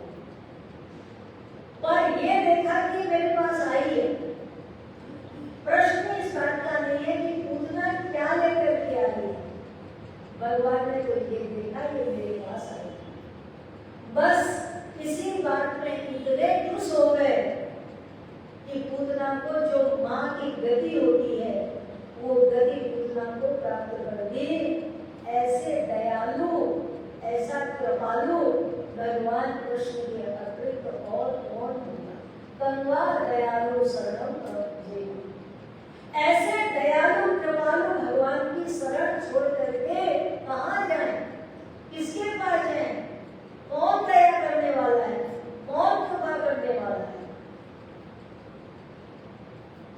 पर ये देखा कि मेरे पास आई है। प्रश्न इस बात का नहीं है कि पूतना क्या लेकर के आई है, भगवान ने तो ये देखा ये मेरे पास आई। बस इसी बात में इतने खुश हो गए कि पूतना को जो माँ की गति होती है वो गति पूतना को प्राप्त कर दी। ऐसे दयालु, ऐसा कृपालु भगवान कृष्ण के अतिरिक्त और कौन होगा। कंवा दयालु शरणम प्रपद्ये। ऐसे दयालु कृपालु भगवान की शरण छोड़ करके कहाँ जाएं, किसके पास जाएं? कौन दया करने वाला है, कौन कृपा करने वाला है?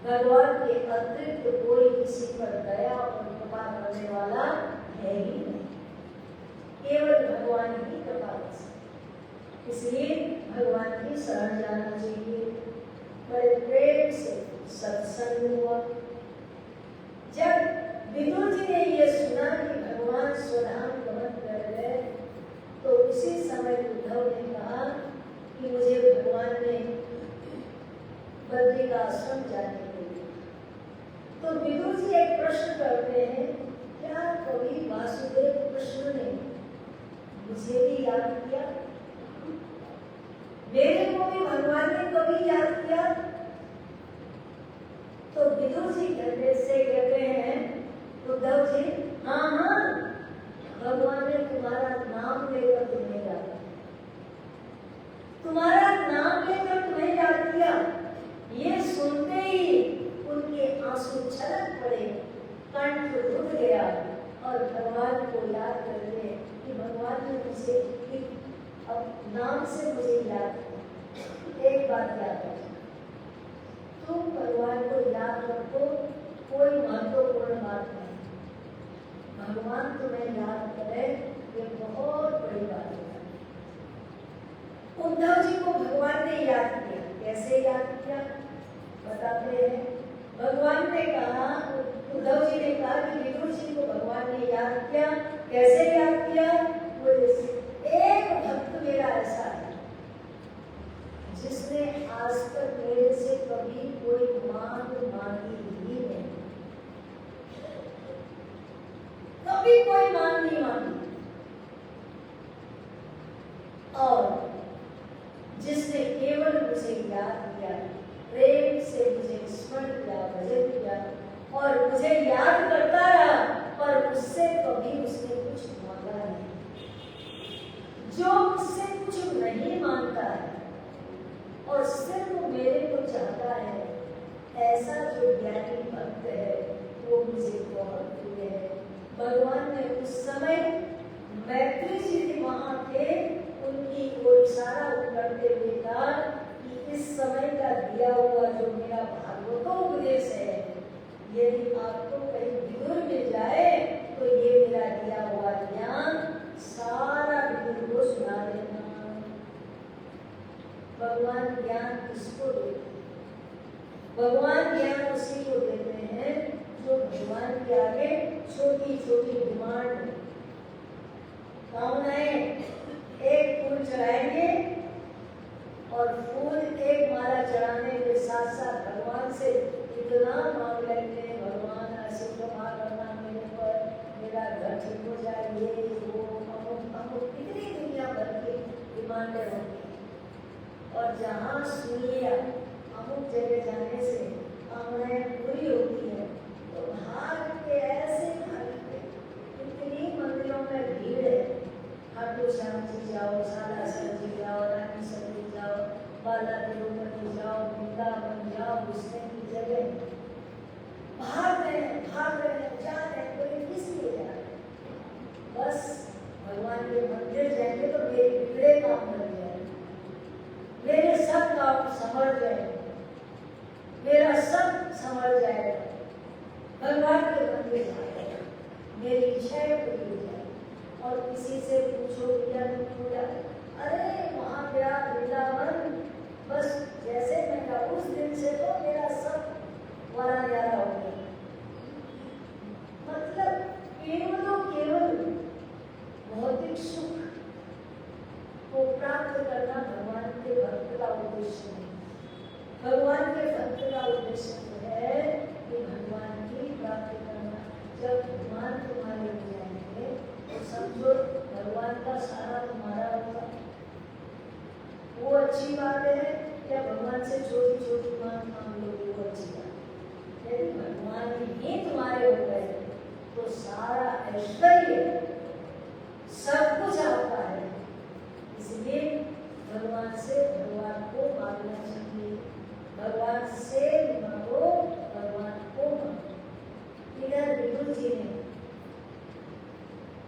भगवान के अतिरिक्त कोई किसी पर दया और कृपा करने वाला है ही नहीं, केवल भगवान ही कृपा कर सकते। इसलिए भगवान की शरण जाना चाहिए। बड़े प्रेम से सत्संग हुआ। जब विदुर जी ने ये सुना कि भगवान स्वधाम गमन कर गए, तो उसी समय उद्धव ने कहा कि मुझे भगवान ने बद्री का आश्रम जाने के लिए। तो विदुर जी एक प्रश्न करते हैं, क्या कभी वासुदेव कृष्ण ने मुझे भी याद किया? मेरे को भी भगवान ने कभी याद किया? तो विदुर जी कहते हैं उद्धव जी, हाँ हाँ, भगवान ने तुम्हारा नाम लेकर तुम्हें याद किया, तुम्हारा नाम लेकर तुम्हें याद किया। ये सुनते ही उनके आंसू छलक पड़े, कंठ रुक गया और भगवान को याद करके कि भगवान ने मुझे अब नाम से मुझे याद किया। एक बात याद रखना, तुम भगवान को याद रखो, कोई महत्वपूर्ण बात नहीं। भगवान तुम्हें याद करे, ये बहुत बड़ी बात है। उद्धव जी को भगवान ने याद किया। कैसे याद किया बताते हैं। भगवान ने कहा, उद्धव जी ने कहा कि विदुर जी को भगवान ने याद किया। कैसे याद किया? बोले, एक भक्त मेरा ऐसा है जिसने आज तक मेरे से कभी कोई मांग मांगी ही नहीं, कभी कोई मांग नहीं मांगी, और जिसने केवल मुझे याद किया, प्रेम से मुझे स्मरण किया, भजन किया और मुझे याद करता रहा, पर उससे कभी उसने कुछ मांगा नहीं। जो मुझसे कुछ नहीं मांगता है और सिर्फ मेरे को चाहता है, ऐसा जो ज्ञानी भक्त है वो मुझे बहुत प्रिय है। भगवान ने उस समय मैत्री जी भी वहां थे, उनकी ओर इशारा करते हुए कहा कि इस समय का दिया हुआ जो मेरा भागवतोपदेश है, यदि आपको कहीं विदुर मिल जाए तो ये मेरा दिया हुआ ज्ञान सारा विदुर को सुना देना। भगवान ज्ञान किसको देते हैं? भगवान ज्ञान उसी को देते हैं जो भगवान के आगे छोटी छोटी डिमांड, कामनाएं, एक फूल चढ़ाएंगे और फूल एक माला चढ़ाने के साथ साथ भगवान से इतना मांग लेंगे, भगवान ऐसे कृपा करना मेरे पर, मेरा घर ठीक हो जाए, ये वो अमुक कितनी दुनिया भर की डिमांडें होती हैं। और जहाँ सुनिए अमुक जगह जाने से कामनाएं पूरी होती है, तो भाग के ऐसे भागते, इतनी मंदिरों में भीड़ है, खाटू श्याम जी जाओ, सालासर जी जाओ, रानीसर जी जाओ, बाला तिरुपति जाओ, वृंदावन जाओ, घुसने की जगह भाग रहे हैं, जा रहे हैं, कोई किस लिए जा रहे हैं? बस भगवान के मंदिर जाएंगे तो मेरे बिगड़े काम कर जाए, मेरे सब काम संभल जाए, मेरा सब संभल जाएगा। भगवान के मंदिर जाएगा, मेरी इच्छाएं पूरी हो जाए। और किसी से पूछो क्या हो जाए, अरे वहाँ गया वृंदावन, बस जैसे मैं कहा उस दिन से तो मेरा सब वाला न्यारा हो गया। मतलब केवल भौतिक सुख को प्राप्त करना भगवान के भक्त का उद्देश्य नहीं। भगवान के भक्त का उद्देश्य तो है कि भगवान की प्राप्ति करना। जब भगवान तुम्हारे हो जाएंगे तो समझो भगवान का सारा तुम्हारा होगा। वो अच्छी बात है, या भगवान से छोटी छोटी बात मांग लोगे, वो अच्छी बात है। यदि भगवान ही तुम्हारे हो गए तो सारा ऐश्वर्य सब कुछ आपका है। इसलिए भगवान से भगवान को मांगना चाहिए, भगवान से मांगो, भगवान को मांगो। इधर विदुर जी ने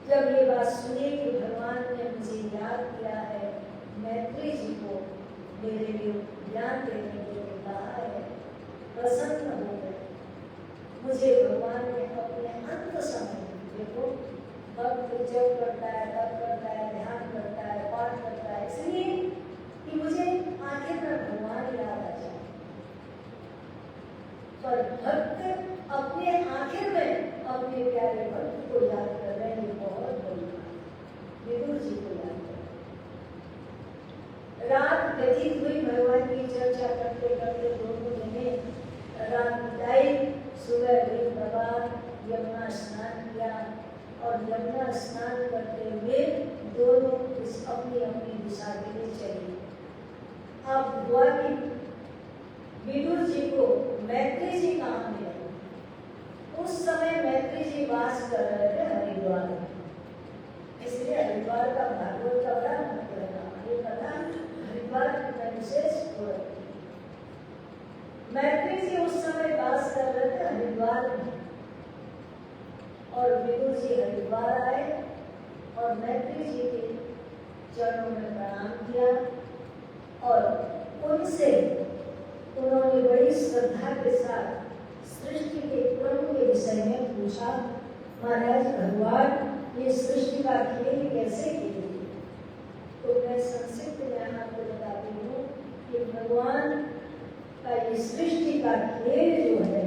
जब ये बात सुनी कि भगवान ने मुझे याद किया है, मैत्री जी को मेरे लिए ज्ञान देने के लिए कहा है, प्रसन्न हो गए। मुझे भगवान ने अपने अंत समय, देखो भक्त जब करता है, तब करता है, ध्यान करता है, पाठ करता है, इसलिए को याद कर रहे हैं, ये बहुत बड़ी बात है। विदुर जी को याद कर रहे हैं। रात व्यतीत हुई, भगवान की चर्चा करते करते दोनों जने रात बिताई। सुबह हुई प्रभात, यमुना स्नान किया और यमुना स्नान करते हुए दोनों अपनी अपनी दिशा के लिए चले। अब हुआ कि विदुर जी को मैत्री जी कहाँ मिले। उस समय मैत्री जी वास कर रहे थे हरिद्वार में, इसलिए हरिद्वार का भागवत का बड़ा महत्व है। ये कथा हरिद्वार की विशेष हो रही है। मैत्री जी उस समय वास कर रहे थे हरिद्वार में और विदुर जी हरिद्वार आए और मैत्री जी के चरणों में प्रणाम किया और उनसे उन्होंने बड़ी श्रद्धा के साथ सृष्टि के क्रम के विषय में पूछा। महाराज भगवान ये सृष्टि का खेल कैसे खेले? तो मैं संक्षिप्त में आपको बताती हूँ कि भगवान का ये सृष्टि का खेल जो है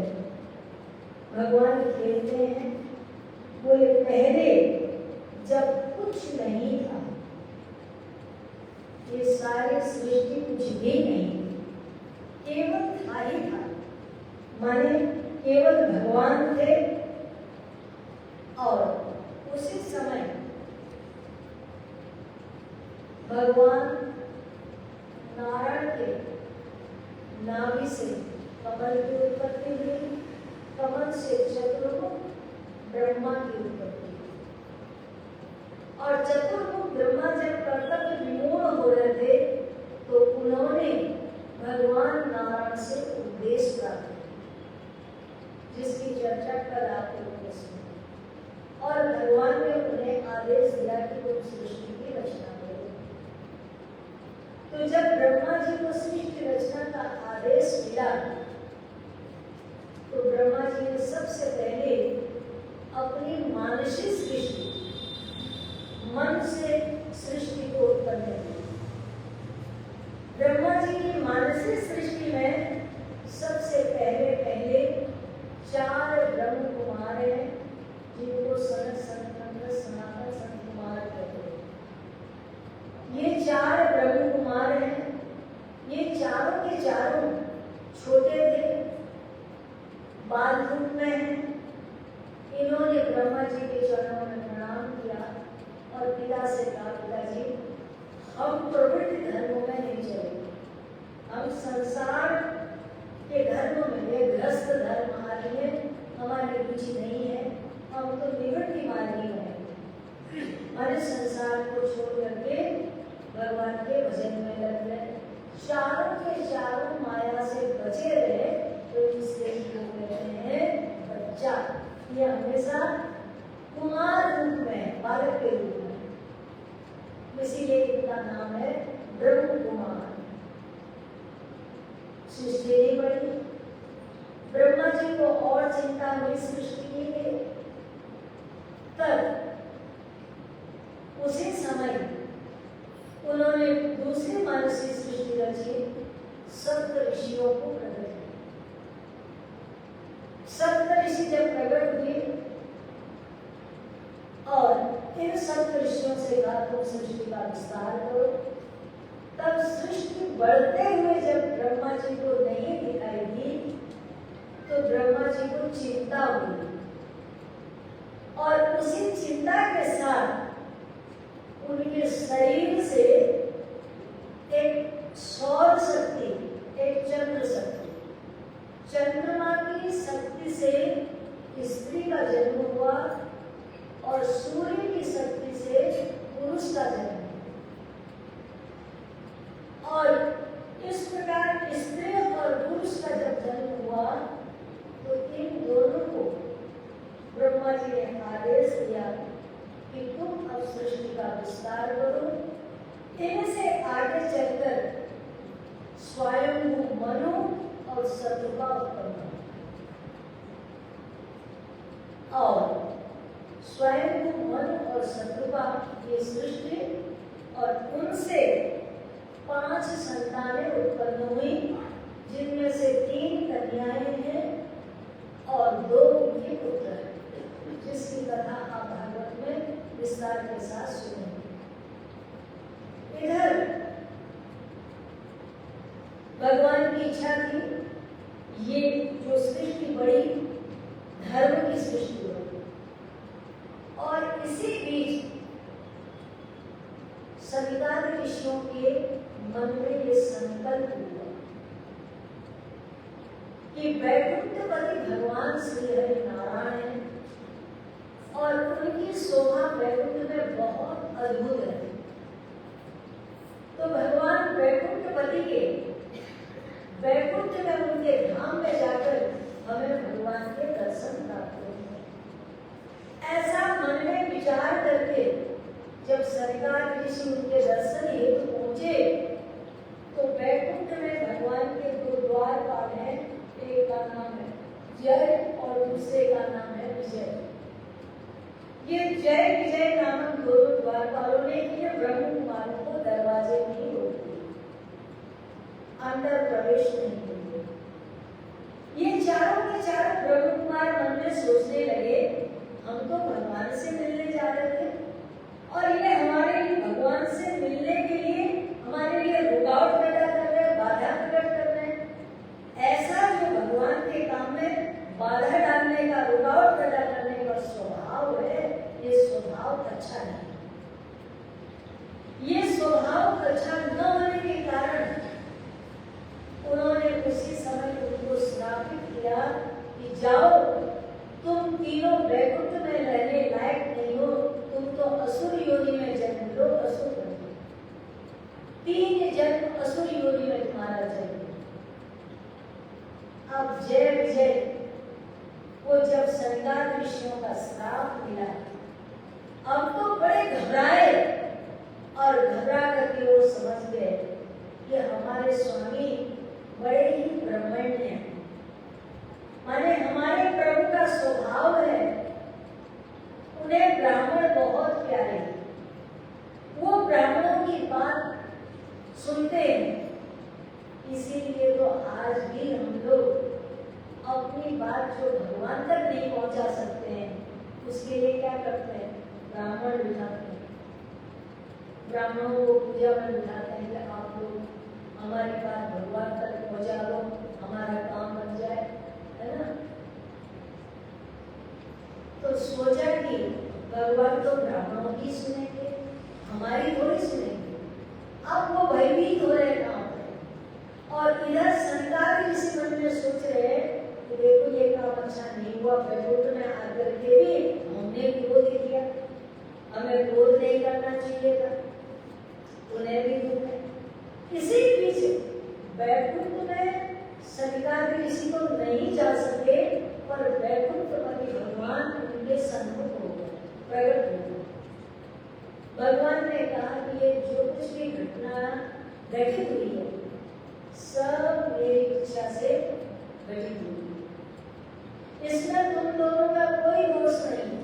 भगवान खेलते हैं, वो ये पहले जब कुछ नहीं था, ये सारी सृष्टि कुछ भी नहीं थी, केवल था ही था, माने केवल भगवान थे। और उसी समय भगवान नारायण के नाभि से कमल की उत्पत्ति हुई, कमल से चतुर्मुख ब्रह्मा की उत्पत्ति हुई। और चतुर्मुख ब्रह्मा जब कर्तव्य विमूढ़ हो रहे थे तो उन्होंने भगवान नारायण से उपदेश प्राप्त किया, जिसकी चर्चा कल आप लोगों ने सुनी। और भगवान ने उन्हें आदेश दिया कि तुम सृष्टि की रचना करो। तो जब ब्रह्मा जी को सृष्टि रचना का आदेश मिला तो ब्रह्मा जी ने सबसे पहले अपनी मानसिक सृष्टि, मन से सृष्टि को उत्पन्न किया। ब्रह्मा जी की मानसिक सृष्टि में सबसे पहले 4 ब्रह्म कुमार हैं, जिनको सनत सनत सनातन संत कुमार कहते हैं। ये 4 ब्रह्म कुमार हैं। ये चारों के चारों छोटे थे, बाल रूप में हैं। इन्होंने ब्रह्मा जी के चरणों में प्रणाम किया और पिता से कहा, पिताजी हम प्रवृत्ति धर्मों में नहीं चलेंगे, हम संसार के धर्मों में, ये गृहस्थ धर्म आदि में हमारी रुचि नहीं है, हम तो निवृत्ति मार्गी हैं। हमारे संसार को छोड़ करके भगवान के भजन में लग गए। चारों के चारों माया से बचे रहे तो इसलिए कहते हैं बच्चा। ये हमेशा कुमार रूप में, बालक के रूप में, इसीलिए इनका नाम है ब्रह्म कुमार। सृष्टि नहीं बड़ी। ब्रह्मा जी को और चिंता हुई सृष्टि की गई। तब उसी समय उन्होंने दूसरी मानसिक सृष्टि रची, सप्त ऋषियों को प्रकट किया। सप्त ऋषि जब प्रकट हुए और इन सप्त ऋषियों से कहा तुम सृष्टि का विस्तार करो, तब सृष्टि बढ़ते हुए जब ब्रह्मा जी को नहीं दिखाई दी तो ब्रह्मा जी को चिंता हुई और उसी चिंता के साथ उनके शरीर से एक सौर शक्ति, एक चंद्र शक्ति, चंद्रमा की शक्ति से स्त्री का जन्म हुआ और सूर्य की शक्ति से पुरुष का जन्म। और इस प्रकार स्त्री और पुरुष का जब जन्म हुआ तो इन दोनों को ब्रह्मा जी ने आदेश दिया कि तुम अब सृष्टि का विस्तार करो। इनसे आगे चलकर स्वयं मनु और शत्रुपा उत्पन्न और स्वयं मनु और शत्रुपा ये सृष्टि और उनसे 5 संतानें उत्पन्न हुई, जिनमें से 3 कन्याएं हैं और 2 उनके पुत्र हैं, जिसकी कथा आप विस्तार के साथ सुनेंगे। इधर भगवान की इच्छा थी ये जो सृष्टि बड़ी धर्म की सृष्टि हो, और इसी बीच सवितादि ऋषियों के मन में ये संकल्प हुआ कि वैकुंठपति भगवान श्री हरि नारायण है और उनकी शोभा वैकुंठ में बहुत अद्भुत है। तो भगवान वैकुंठपति के वैकुंठ में उनके धाम में जाकर हमें भगवान के दर्शन प्राप्त होंगे। ऐसा मन में विचार करके जब सरकार ऋषि उनके दर्शन हेतु पहुंचे तो वैकुंठ में भगवान के दो द्वारपाल हैं, एक का नाम है जय और दूसरे का नाम है विजय। ये जय विजय नामक दोनों द्वारपालों ने ब्रह्म कुमारों को दरवाजे नहीं रोक दिए, अंदर प्रवेश नहीं किए। ये चारों के चारों ब्रह्म कुमार मन में सोचने लगे हम तो भगवान से मिलने जा रहे थे और ये हमारे लिए भगवान से मिलने के लिए हमारे लिए रुकावट पैदा कर रहे हैं, बाधा प्रकट कर रहे हैं। ऐसा जो भगवान के काम में बाधा डालने का, रुकावट पैदा करने का स्वभाव है, ये स्वभाव अच्छा नहीं। ये स्वभाव अच्छा न होने के कारण उन्होंने उसी समय उनको श्रापित किया कि जाओ तुम तीनों वैकुंठ में रहने लायक नहीं हो, तुम तो असुर योनि में जन्म लो, असुर बनो। 3 जन्म असुर योनि में तुम्हारा जन्म। अब जय विजय को जब संगार ऋषियों का श्राप मिला, अब तो बड़े घबराए और घबरा करके वो समझ गए कि हमारे स्वामी बड़े ही ब्रह्मण्य हैं, माने हमारे प्रभु का स्वभाव है, उन्हें ब्राह्मण बहुत प्यारे हैं, वो ब्राह्मणों की बात सुनते हैं। इसीलिए तो आज भी हम लोग अपनी बात जो भगवान तक नहीं पहुंचा सकते हैं उसके लिए क्या करते हैं, ब्राह्मण बिठाते हैं, ब्राह्मणों को पूजा में बिठाते हैं कि आप लोग हमारी बात भगवान तक पहुंचा दो, हमारा काम बन जाए, है ना। तो सोचा कि भगवान तो ब्राह्मणों की सुनेंगे, हमारी थोड़ी सुनेंगे। अब वो भयभीत हो रहे काम है और इधर संगार ऋषि मन में सोच रहे कि देखो ये काम अच्छा नहीं हुआ, वैकुंठ में आकर के भी हमने क्रोध किया, हमें क्रोध नहीं करना चाहिए था, उन्हें भी दुख है। इसी बीच वैकुंठ में संगार ऋषि तो नहीं जा सके पर वैकुंठपति भगवान उनके सन्मुख हो गए, प्रकट हो गए। भगवान ने कहा कि ये जो कुछ भी घटना घटित हुई है सब मेरी इच्छा से घटित हुई है, इसमें तुम दोनों का कोई दोष नहीं है,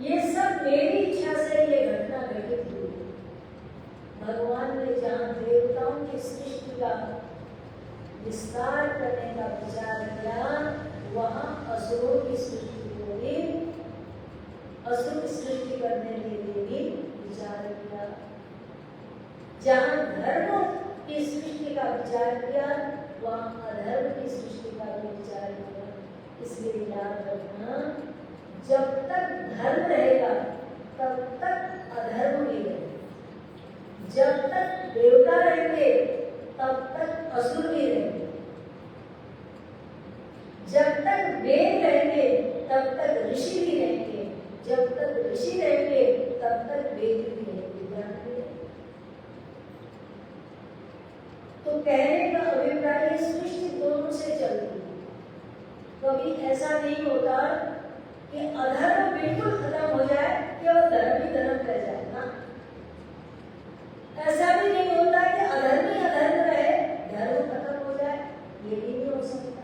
ये सब मेरी इच्छा से ये घटना घटित हुई है। भगवान ने जहाँ देवताओं की सृष्टि का विस्तार करने का विचार किया वहाँ असुरों की सृष्टि को भी, असुर की सृष्टि करने के लिए भी विचार किया। जहाँ धर्म की सृष्टि का विचार किया वहाँ अधर्म की सृष्टि का भी विचार किया। इसलिए याद रखना, जब तक धर्म रहेगा तब तक अधर्म भी रहेगा, जब तक देवता रहेंगे तब तक असुर भी रहेंगे, जब तक वेद रहेंगे तब तक ऋषि भी रहेंगे, जब तक ऋषि रहेंगे तब तक वेद भी रहेंगे। तो कहने का अभिप्राय सृष्टि दोनों से चलती है। कभी ऐसा नहीं होता कि अधर्म बिल्कुल खत्म हो जाए केवल धर्म ही धर्म रह जाए ना, ऐसा भी नहीं होता कि अधर्म ही अधर्म रहे धर्म खत्म हो जाए, ये भी नहीं हो सकता।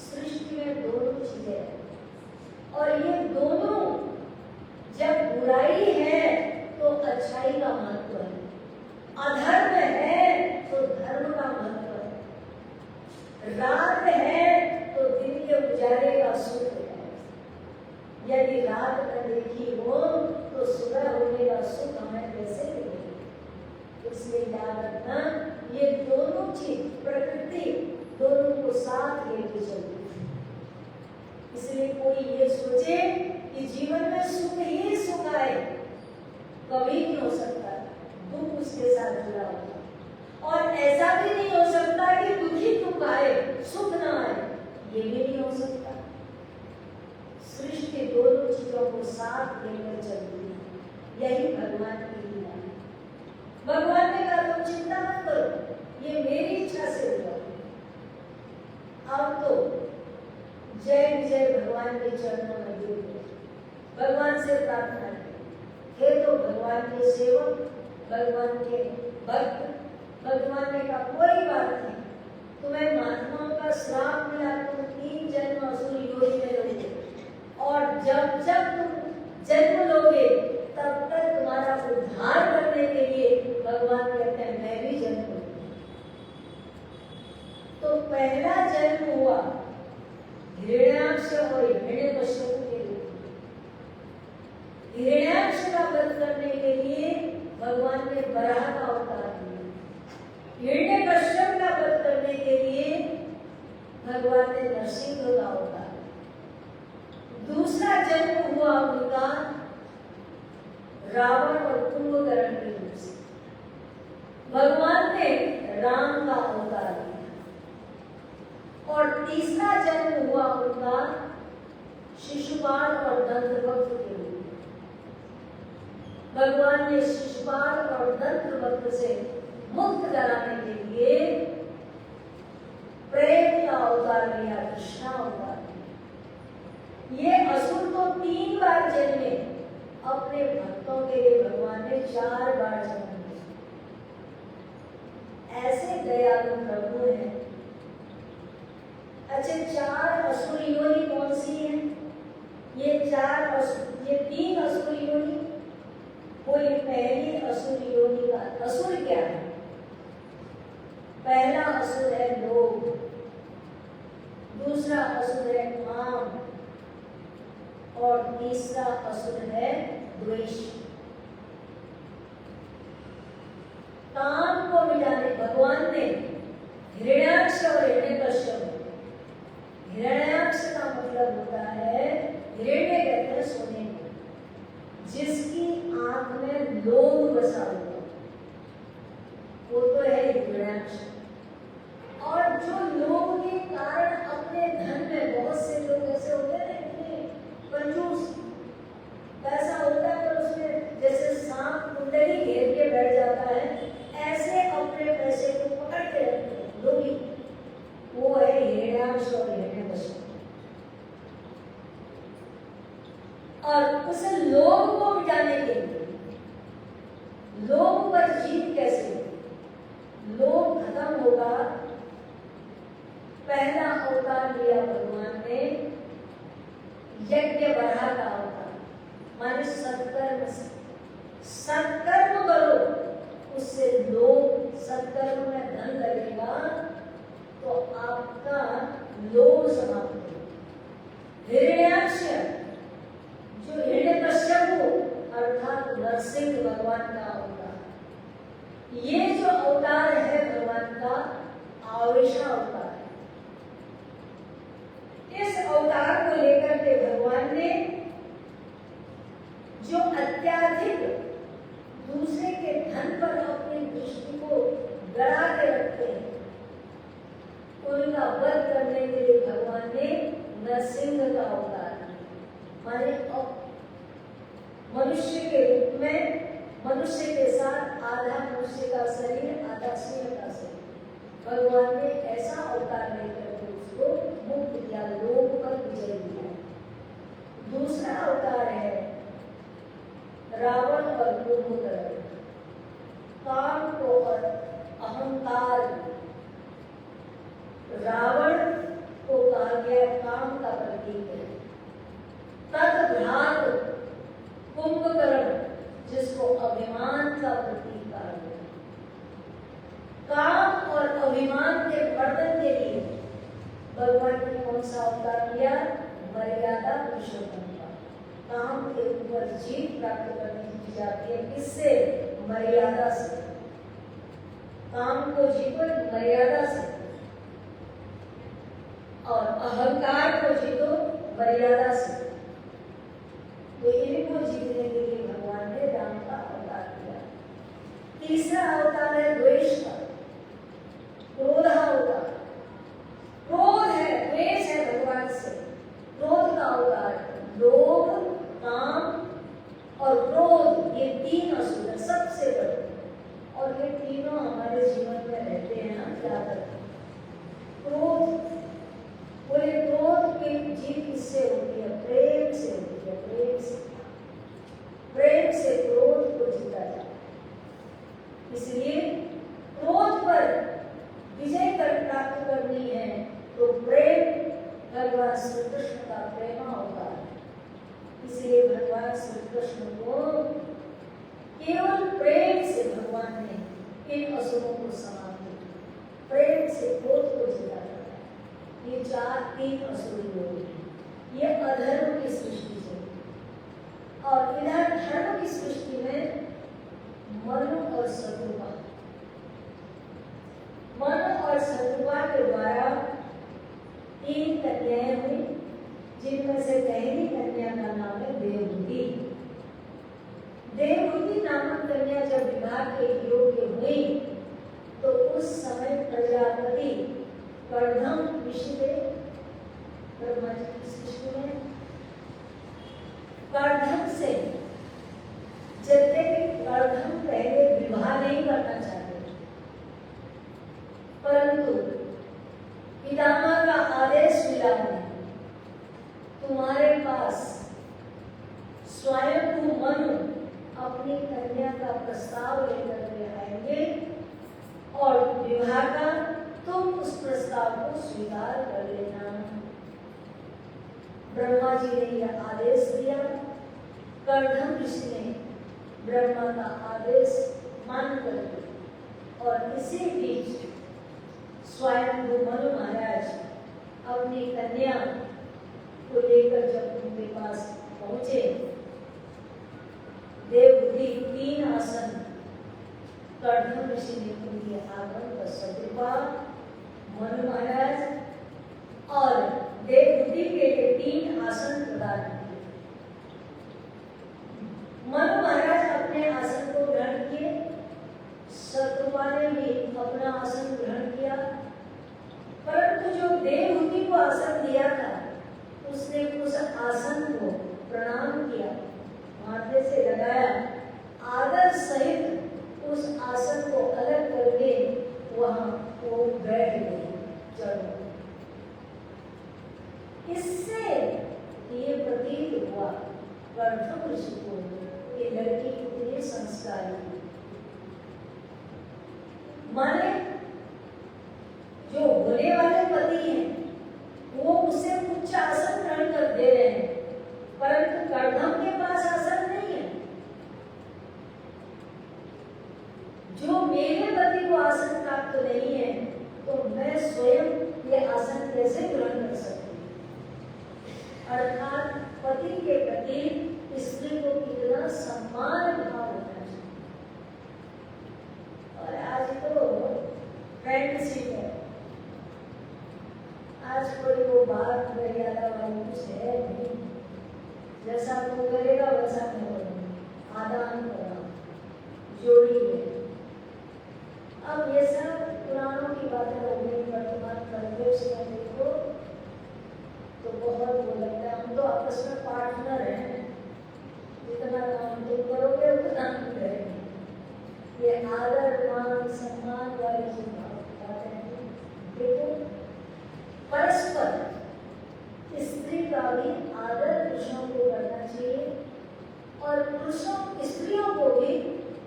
सृष्टि में दोनों चीजें हैं और ये दोनों जब बुराई है तो अच्छाई का महत्व है, अधर्म है तो धर्म का महत्व है, रात है तो दिन के उजाले का सुख है। यदि रात न देखी हो तो सुबह होने का सुख हमें कैसे मिलेगा। इसलिए याद रखना, ये दोनों चीज प्रकृति दोनों को साथ लेके चलती है। इसलिए कोई ये सोचे कि जीवन में सुख ही सुख आए, कभी नहीं हो सकता। दुख उसके साथ जुड़ा होगा। और ऐसा भी नहीं हो सकता कि दुखी दुख आए सुख ना आए, ये भी नहीं हो सकता। सृष्टि दोनों चीजों को साथ लेकर चलती है, यही भगवान की लीला है। भगवान ने कहा तुम चिंता मत करो, ये मेरी इच्छा से हुआ। अब तो जय विजय भगवान के चरणों में गिर गए, भगवान से प्रार्थना थे तो भगवान के सेवक, भगवान के भक्त। भगवान ने कहा कोई बात नहीं, तुम्हें महात्माओं का श्राप मिला, तुम 3 जन्म असुर योनि में लोगे, और जब जब तुम जन्म लोगे तब तक तुम्हारा उद्धार करने के लिए भगवान कहते हैं मैं भी जन्म लूंगा। तो पहला जन्म हुआ हिरण्याक्ष और हिरण्यकश्यप के लिए। हिरण्याक्ष का वध करने के लिए भगवान ने वराह का अवतार लिया, हिरण्यकश्यप का वध करने के लिए भगवान ने नरसिंह का अवतार। दूसरा जन्म हुआ उनका रावण और कुंभकर्ण के रूप से, भगवान ने राम का अवतार लिया। और तीसरा जन्म हुआ उनका शिशुपाल और दंतवक्र के रूप में। भगवान ने शिशुपाल और दंतवक्र से मुक्त कराने के लिए प्रेम का अवतार लिया, कृष्ण अवतार। ये असुर तो 3 बार जन्मे, अपने भक्तों के लिए भगवान ने 4 बार जन्म दिया। ऐसे दयालु प्रभु हैं। अच्छा, 4 असुर योनि कौन सी है? ये 3 असुर योनि। कोई पहली असुर योनि का असुर क्या है? पहला असुर है लोभ, दूसरा असुर है काम, और तीसरा असुर है द्वेष। काम को मिटाने भगवान ने हिरण्याक्ष और हिरण्यकश्यप। हिरण्याक्ष का मतलब होता है, हिरण्य कहते हैं सोने को, जिसकी आंख में लोभ बसा हुआ, वो तो है हिरण्याक्ष। और जो लोभ के कारण अपने धन में, बहुत से लोग ऐसे होते हैं कंजूस, पैसा होता है पर उसमें जैसे सांप कुंडली घेर के बैठ जाता है, ऐसे अपने पैसे को पकड़ के रखते हैं लोभी। वो है हिरण्याक्ष और हिरण्यकश्यप। और उस लोभ को मिटाने के लिए, लोभ पर जीत कैसे, लोभ खत्म होगा। पहला अवतार लिया भगवान ने यज्ञ वराह का अवतार, माने सत्कर्म से। सत्कर्म करो, उससे लोभ, सत्कर्म में धन लगेगा तो आपका लोभ समाप्त होगा। हिरण्याक्ष जो हिरण्यकश्यप अर्थात नरसिंह भगवान का अवतार, ये जो अवतार है भगवान का आवेशा अवतार है। इस अवतार को लेकर के भगवान ने जो अत्याधिक दूसरे के धन पर अपनी दृष्टि को गड़ा के रखते हैं, उनका वध करने के लिए भगवान ने नरसिंह का अवतार लिया। माने मनुष्य के रूप में, मनुष्य के साथ आधा मनुष्य का शरीर, आधा सिंह का शरीर, भगवान ने ऐसा अवतार लेकर उसको मुक्त किया, लोभ पर विजय दिया। दूसरा अवतार है रावण और कुंभकर्ण, काम को और अहंकार। रावण को कहा गया काम का प्रतीक है, तद्भ्रात कुंभकर्ण जिसको अभिमान का प्रतीक कहा गया। काम और अभिमान के वर्धन के लिए भगवान ने कौन सा अवतार लिया? मर्यादा पुरुषोत्तम का। काम के ऊपर जीत प्राप्त करने की जाती है। किससे? मर्यादा से। काम को जीतो मर्यादा से, और अहंकार को जीतो मर्यादा से। तो इनको जीतने के लिए भगवान ने राम का अवतार किया। तीसरा अवतार है द्वेष का, क्रोध अवतार। क्रोध है, द्वेष है भगवान से, क्रोध का अवतार। लोभ, काम और क्रोध, ये तीन असुर है सबसे बड़े, और ये तीनों हमारे जीवन में रहते हैं ना। क्या करते हैं? क्रोध, बोले क्रोध की जीत किससे होती है? प्रेम से होती है। प्रेम से क्रोध को जीता जाता है। इसलिए क्रोध पर विजय प्राप्त करनी है तो प्रेम भगवान श्री कृष्ण का प्रेम होता है। इसलिए भगवान श्री कृष्ण को केवल प्रेम से भगवान ने इन असुरों को समाप्त किया। प्रेम से क्रोध को जीता जाता है। ये तीन असुर लोग हैं। ये अधर्म की सृष्टि से, और इधर धर्म की सृष्टि में मनु और शत्रुपा। मनु और शत्रुपा के द्वारा तीन कन्याएं हुई, जिनमें से पहली कन्या का नाम है देवहूति। देवहूति नामक कन्या जब विवाह के योग्य हुई तो उस समय प्रजापति कर्दम ऋषि थे ब्रह्मा जी की सृष्टि में। कर्दम से यद्यपि कर्दम पहले विवाह नहीं करना चाहते, परंतु पितामह का आदेश मिला है, तुम्हारे पास स्वयं मनु अपनी कन्या का प्रस्ताव लेकर के आएंगे और विवाह का तुम उस प्रस्ताव को स्वीकार कर लेना। ब्रह्मा जी ने यह आदेश दिया। कर्दम ऋषि ने ब्रह्मा का आदेश मान करके, और इसी बीच स्वयं मनु महाराज अपनी कन्या को लेकर जब उनके पास पहुंचे, देवहूति तीन आसन कर्दम ऋषि ने उनके आगमन पर शत्रुपा, मनु महाराज और देवहूति के लिए तीन आसन प्रदान किए। मनु महाराज अपने आसन को ग्रहण किए, शत्रुपा ने भी अपना आसन ग्रहण किया, परंतु जो देवहूति को आसन दिया था उसने उस आसन को प्रणाम किया, माथे से लगाया, आदर सहित उस आसन को अलग करके वहां वो बैठ गई। चलो, इससे ये प्रतीत हुआ कर्दम ऋषि को ये लड़की कितनी संस्कारी, माने जो होने वाले पति हैं वो उसे उच्च आसन ग्रहण कर दे रहे हैं, परंतु कर्दम के पास आसन नहीं है। जो मेरे पति को आसन प्राप्त नहीं है तो मैं स्वयं ये आसन कैसे ग्रहण कर सकती हूँ? अर्थात पति के प्रति स्त्री को कितना सम्मान भाव होना चाहिए। और आज तो फ्रेंडशिप है, आज कोई वो बात मर्यादा वाली कुछ है नहीं, जैसा वो करेगा वैसा मैं करूँगी, आदान प्रदान जोड़ी है। अब ये सब पुरानों की बातें हो गई, वर्तमान परिवेश में देखो तो बहुत वो लगता है हम तो आपस में पार्टनर हैं, जितना काम तुम करोगे उतना हम करेंगे। ये आदर मान सम्मान वाली जो बातें हैं, देखो परस्पर स्त्री का भी आदर पुरुषों को करना चाहिए, और पुरुषों स्त्रियों को भी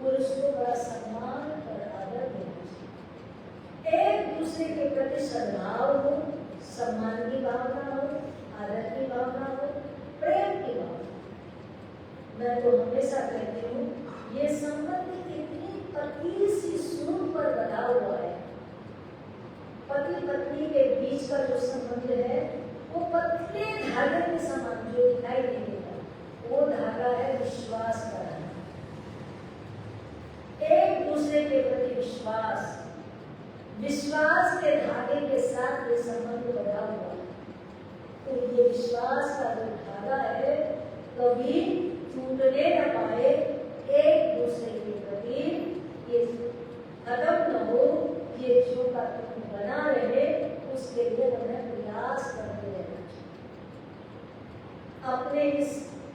पुरुष को बड़ा सम्मान और आदर देना चाहिए। एक दूसरे के प्रति सद्भाव हो, सम्मान की भावना हो, आदर की भावना हो, प्रेम की भावना। मैं तो हमेशा कहती हूँ ये संबंध इतनी पतली सी सूंड पर बना हुआ है। पति पत्नी के बीच का जो संबंध है वो पतले धागे के समान जो दिखाई नहीं देता, संबंध बना हुआ है। तो ये विश्वास का जो धागा है कभी टूटने न पाए, एक दूसरे के प्रति ये खत्म न हो, ये जो का बना रहे, उसके लिए हमें प्रयास करते रहना चाहिए, अपने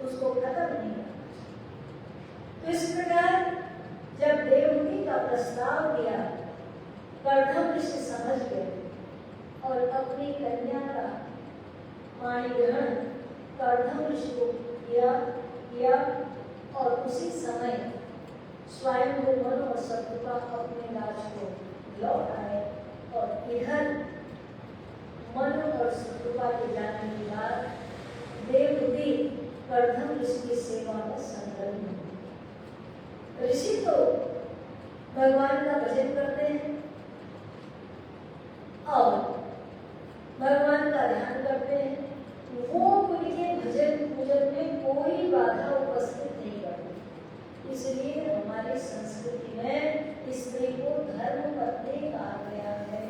उसको खत्म नहीं करना चाहिए। तो इस प्रकार जब देवहूति का प्रस्ताव दिया, कर्दम ऋषि समझ गए और अपनी कन्या का पाणी ग्रहण कर्दम ऋषि को किया और उसी समय स्वयं मन और शत्रुपा अपने राज को लौट आए। और इधर मन और शत्रुपा के जाने के बाद देवहूति कर्दम ऋषि की सेवा में संलग्न हुई। ऋषि तो भगवान का भजन करते हैं और भगवान का ध्यान करते हैं, वो उनके भजन पूजन में कोई बाधा उपस्थित नहीं करती। इसलिए हमारी संस्कृति में स्त्री को धर्म पत्नी कहा गया है।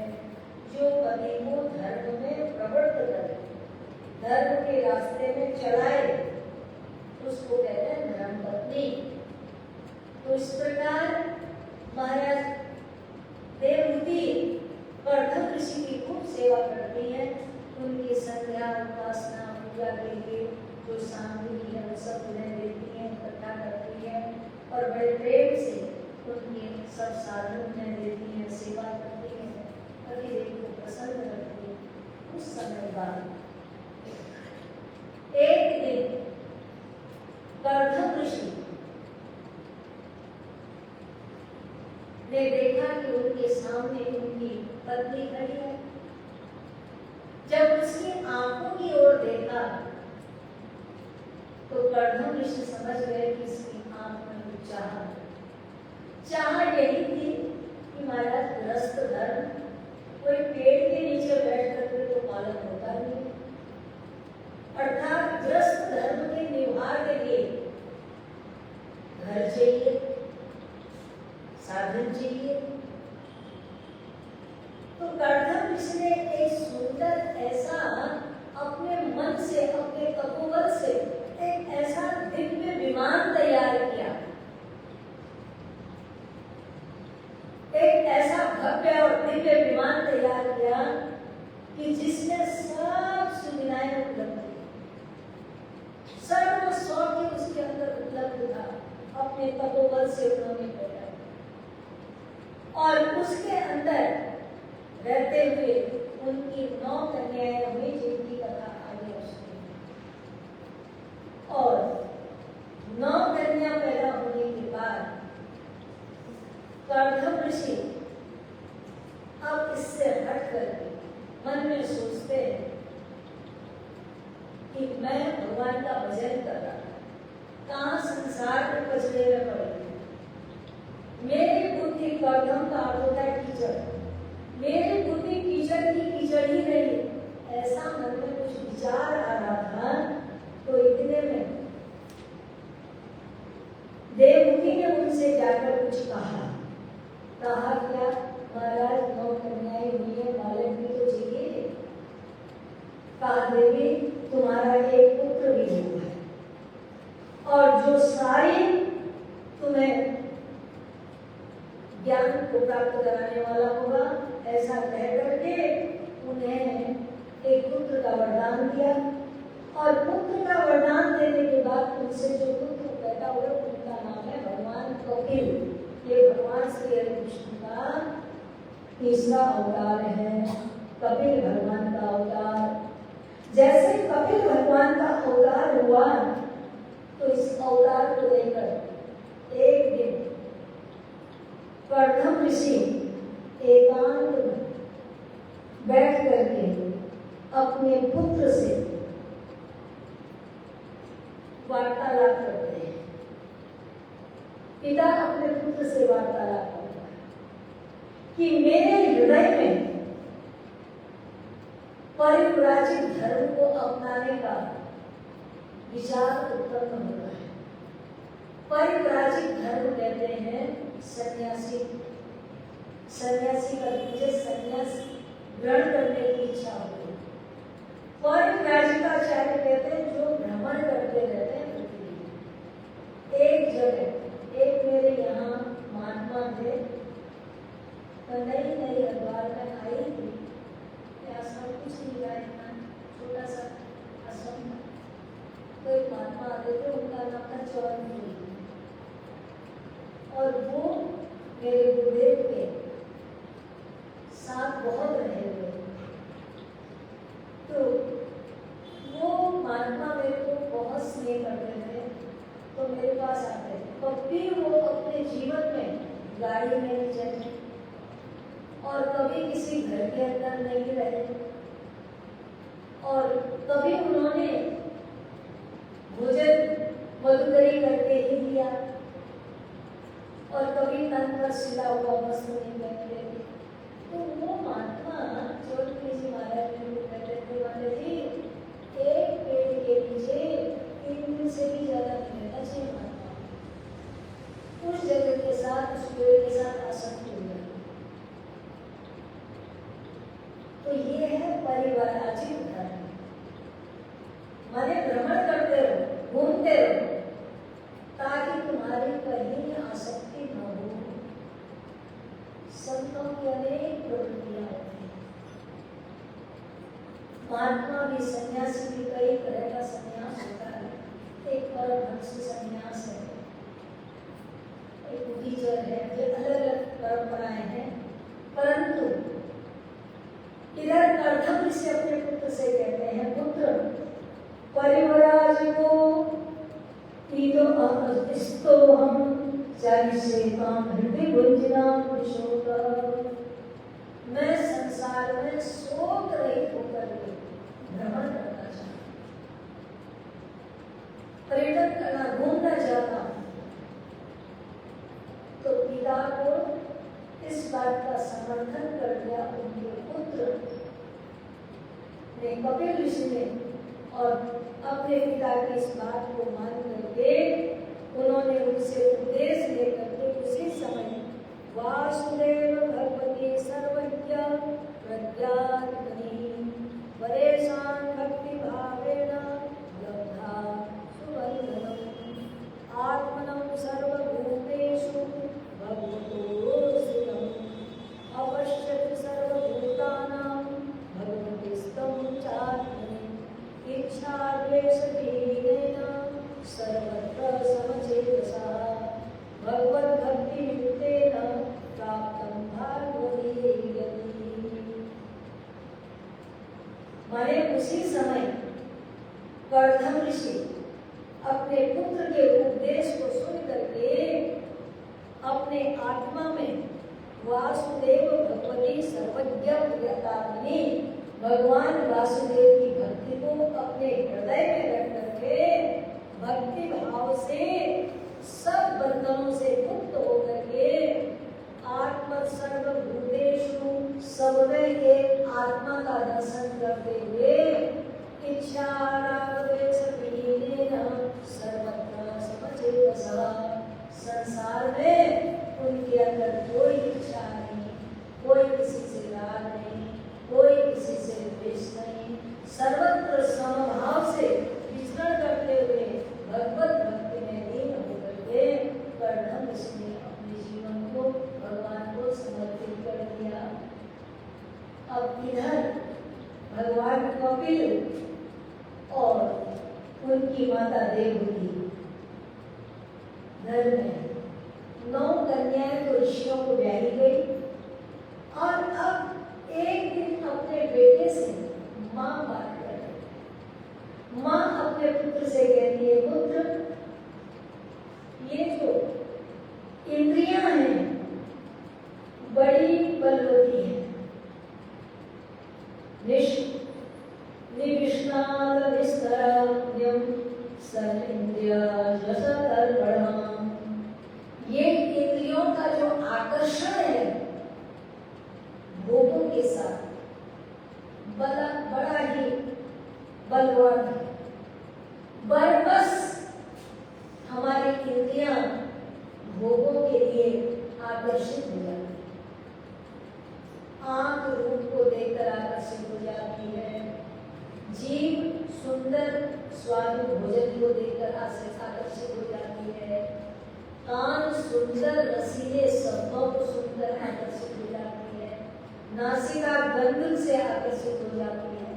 जो पति को धर्म में प्रवृत्त करे, धर्म के रास्ते में चलाए, उसको कहते हैं धर्म पत्नी। तो इस प्रकार महाराज देवहूति कर्दम ऋषि की खूब सेवा करती है। उनकी संध्या उपासना पूजा के लिए जो सामग्री है वो सब उन्हें देती है, इकट्ठा करती है और बड़े प्रेम से उनके सब साधन उन्हें देती है, सेवा करती है, पतिदेव को प्रसन्न करती है। उस समय बाद एक दिन कर्दम ऋषि ने देखा कि उनके सामने उनकी पत्नी खड़ी है। जब उसकी आंखों की ओर देखा तो कर्दम ऋषि समझ गए कि इसकी आंख में कुछ चाह यही थी कि महाराज गृहस्थ धर्म कोई पेड़ के नीचे बैठ करके तो पालन होता नहीं, अर्थात गृहस्थ धर्म के निर्वाह के लिए घर चाहिए, साधन चाहिए। तो कर्दम ऋषि ने एक सुंदर ऐसा अपने मन से, अपने तपोबल से एक ऐसा दिव्य विमान तैयार किया, एक ऐसा भव्य और दिव्य विमान तैयार किया कि जिसमें सब सुविधाएं उपलब्ध थी, सर्व सौभाग्य उसके अंदर उपलब्ध था। अपने तपोबल से उन्होंने तैयार और उसके अंदर रहते हुए उनकी 9 कन्याएं हुई, जिनकी कथा आगे सुनेंगे। और 9 कन्या पैदा होने के बाद कर्दम ऋषि अब इससे हट करके मन में सोचते हैं कि मैं भगवान का भजन कर रहा था, कहाँ संसार में पछड़े में पड़े, मेरी बुद्धि कर्दम का अर्थ होता है कीचड़, मेरी बुद्धि कीचड़ की कीचड़ ही रही। ऐसा मन में कुछ विचार आ रहा था। तो इतने में देवहूति ने उनसे जाकर कुछ कहा क्या महाराज 9 कन्याएं हुई है, बालक भी तो चाहिए। कहा देवी तुम्हारा एक पुत्र भी हुआ है और जो सारी तुम्हें ज्ञान को प्राप्त कराने वाला होगा, ऐसा कह करके उन्हें एक पुत्र का वरदान दिया। और पुत्र का वरदान देने के बाद उनसे जो पुत्र पैदा हुआ उनका नाम है भगवान कपिल। ये भगवान श्री हरि कृष्ण का तीसरा अवतार है, कपिल भगवान का अवतार। जैसे कपिल भगवान का अवतार हुआ तो इस अवतार को लेकर एक दिन कर्दम ऋषि एकांत में बैठ करके अपने पुत्र से वार्तालाप करते हैं। पिता अपने पुत्र से वार्तालाप करता है कि मेरे हृदय में परिव्राजित धर्म को अपनाने का विचार उत्पन्न हो रहा है। परिव्राजित धर्म कहते हैं सन्यासी। सन्यासी का मुझे सन्यास ग्रहण करने की इच्छा होती है। परिव्राजकाचार्य कहते हैं जो भ्रमण करते रहते हैं पृथ्वी। एक जगह एक मेरे यहाँ महात्मा थे, तो नई नई अखबार में आई थी, आश्रम कुछ नहीं रहा, इतना छोटा सा आश्रम था। तो एक महात्मा आते थे, उनका नाम था चौधरी, और वो मेरे गुरुदेव के साथ बहुत रहे हुए। तो वो महात्मा मेरे को बहुत स्नेह करते थे, तो मेरे पास आते थे। कभी वो अपने जीवन में गाड़ी में नहीं चले और कभी किसी घर के अंदर नहीं रहे, और कभी उन्होंने भोजन मधुकरी करके ही दिया, और कभी तन पर सिला हुआ वस्त्र नहीं पहनते थे। तो वो महात्मा चौधरी जी महाराज ने कहते थे, महाराज जी एक पेड़ के नीचे 3 दिन से भी ज्यादा नहीं रहना चाहिए महात्मा, उस जगह के साथ उस पेड़ के साथ आसक्त हो गया। तो ये है परिवाराचिक धर्म। माने भ्रमण करते रहो, घूमते रहो, ताकि तुम्हारी कहीं आसक्ति न हो। संतों की अनेक प्रवृत्तियां होती हैं। महात्मा भी, सन्यासी भी, कई तरह का सन्यास होता है। एक परमहंस सन्यास है, एक बुद्धिजन है, ये अलग अलग परंपराएं हैं। परंतु इधर कर्तव्य से अपने पुत्र से कहते हैं, पुत्र परिवराजिको ईदो अहस्तो हम चारिसे काम हृदय गुंजना पुरुषोत्ता। मैं संसार में शोक रहित होकर के भ्रमण करना चाहता, पर्यटन करना, घूमना चाहता हूँ। तो पिता को इस बात का समर्थन कर दिया उनके पुत्र ने, कपिल ऋषि ने, और अपने पिता की इस बात को मान करके उन्होंने उनसे उपदेश लेकर के उसी समय वासुदेव भगवती सर्वज्ञ प्रज्ञानी परेशान भक्ति भावेन लब्धा सुवंदनम आत्मनं सर्वभूतेषु भगवतो स्थितम् अवश्यं सर्वभूतानां भगवतिस्तं चात्मनि इच्छाद्वेषहीनेन सर्वत्र समचेतसा भगवद्भक्तियुक्तेन प्राप्तं भागवतीयति। माने उसी समय कर्दम ऋषि अपने पुत्र के उपदेश को सुन करके अपने आत्मा में वासुदेव भगवती सर्वज्ञ प्रियतामनी भगवान वासुदेव की भक्ति को अपने हृदय में रख करके भक्ति भाव से सब बंधनों से मुक्त होकर के आत्म सर्वभूतेषु सब में एक आत्मा का दर्शन करते हुए इच्छा सर्वत्र समचेतसा, संसार में उनके अंदर कोई इच्छा नहीं, कोई किसी से राग नहीं, कोई किसी से द्वेष नहीं, सर्वत्र समभाव से विचरण करते हुए भगवत भक्ति में लीन होकर के कर्दम ऋषि ने अपने जीवन को भगवान को समर्पित कर दिया। अब इधर भगवान कपिल और उनकी माता देवहूति घर में 9 कन्याएं तो ऋषियों को ब्याही गई, और अब एक दिन अपने बेटे से माँ बात कर रही। माँ अपने पुत्र से कहती है, पुत्र ये जो इंद्रियां हैं बड़ी बलवती हैं, निविष्णाद निस्तराद्यम सर्वेन्द्रिय रसतर्पणम्। ये इंद्रियों का जो आकर्षण है भोगों के साथ बड़ा ही बलवान है, बस हमारी इंद्रियां भोगों के लिए आकर्षित हो जाती। आंख रूप को देखकर आकर्षित हो जाती है, जीभ सुंदर स्वादु भोजन को देखकर आकर्षित हो जाती है, कान सुंदर रसीले शब्दों को सुनकर आकर्षित हो जाती है, नासिका गंध से आकर्षित हो जाती है।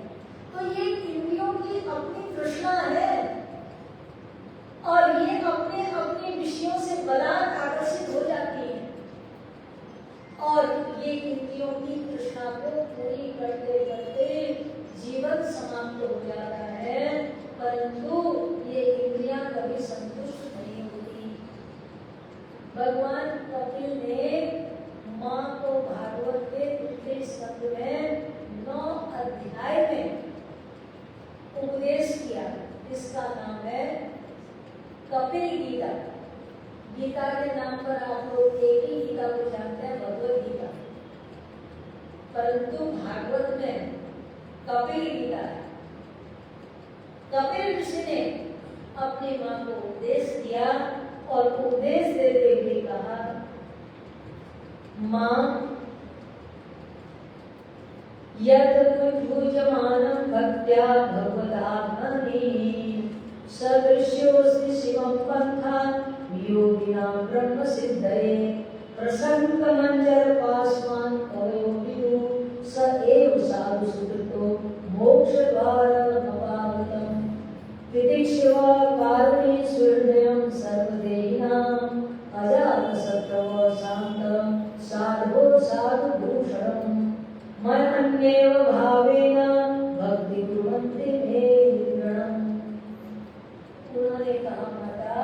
तो ये इंद्रियों की अपनी तृष्णा है और ये अपने अपने विषयों से बलात् आकर्षित हो जाती है और ये इंद्रियों की तृष्णा को पूरी करते करते जीवन समाप्त हो जाता है, परंतु ये इंद्रियां कभी संतुष्ट नहीं होती। भगवान कपिल ने माँ को भागवत के दूसरे स्कंद में 9 अध्याय में उपदेश किया, इसका नाम है कपिल गीता। गीता के नाम पर आप लोग एक ही गीता को जानते हैं, भगवत गीता, परंतु भागवत में कपिल गीता है। कपिल ऋषि ने अपनी मां को उपदेश दिया और उपदेश देते हुए कहा, मां यद्भुजमानं भक्त्या भगवदात्मनि सदृश्योऽस्ति शिवं पन्था योगिनां ब्रह्मसिद्धये प्रसङ्गमञ्जर पास्वान् कवयो विदुः स एव साधु सुकृतो मोक्षद्वारमपावृतम् तितिक्षवा कारुणीश्वरण्यं सर्वदेहिनाम् अजातशत्रवः शान्तं साधो साधुभूषणम् मन्येव भावेन भक्ति कुर्वन्ति मे गणम्। उन्होंने कहा, माता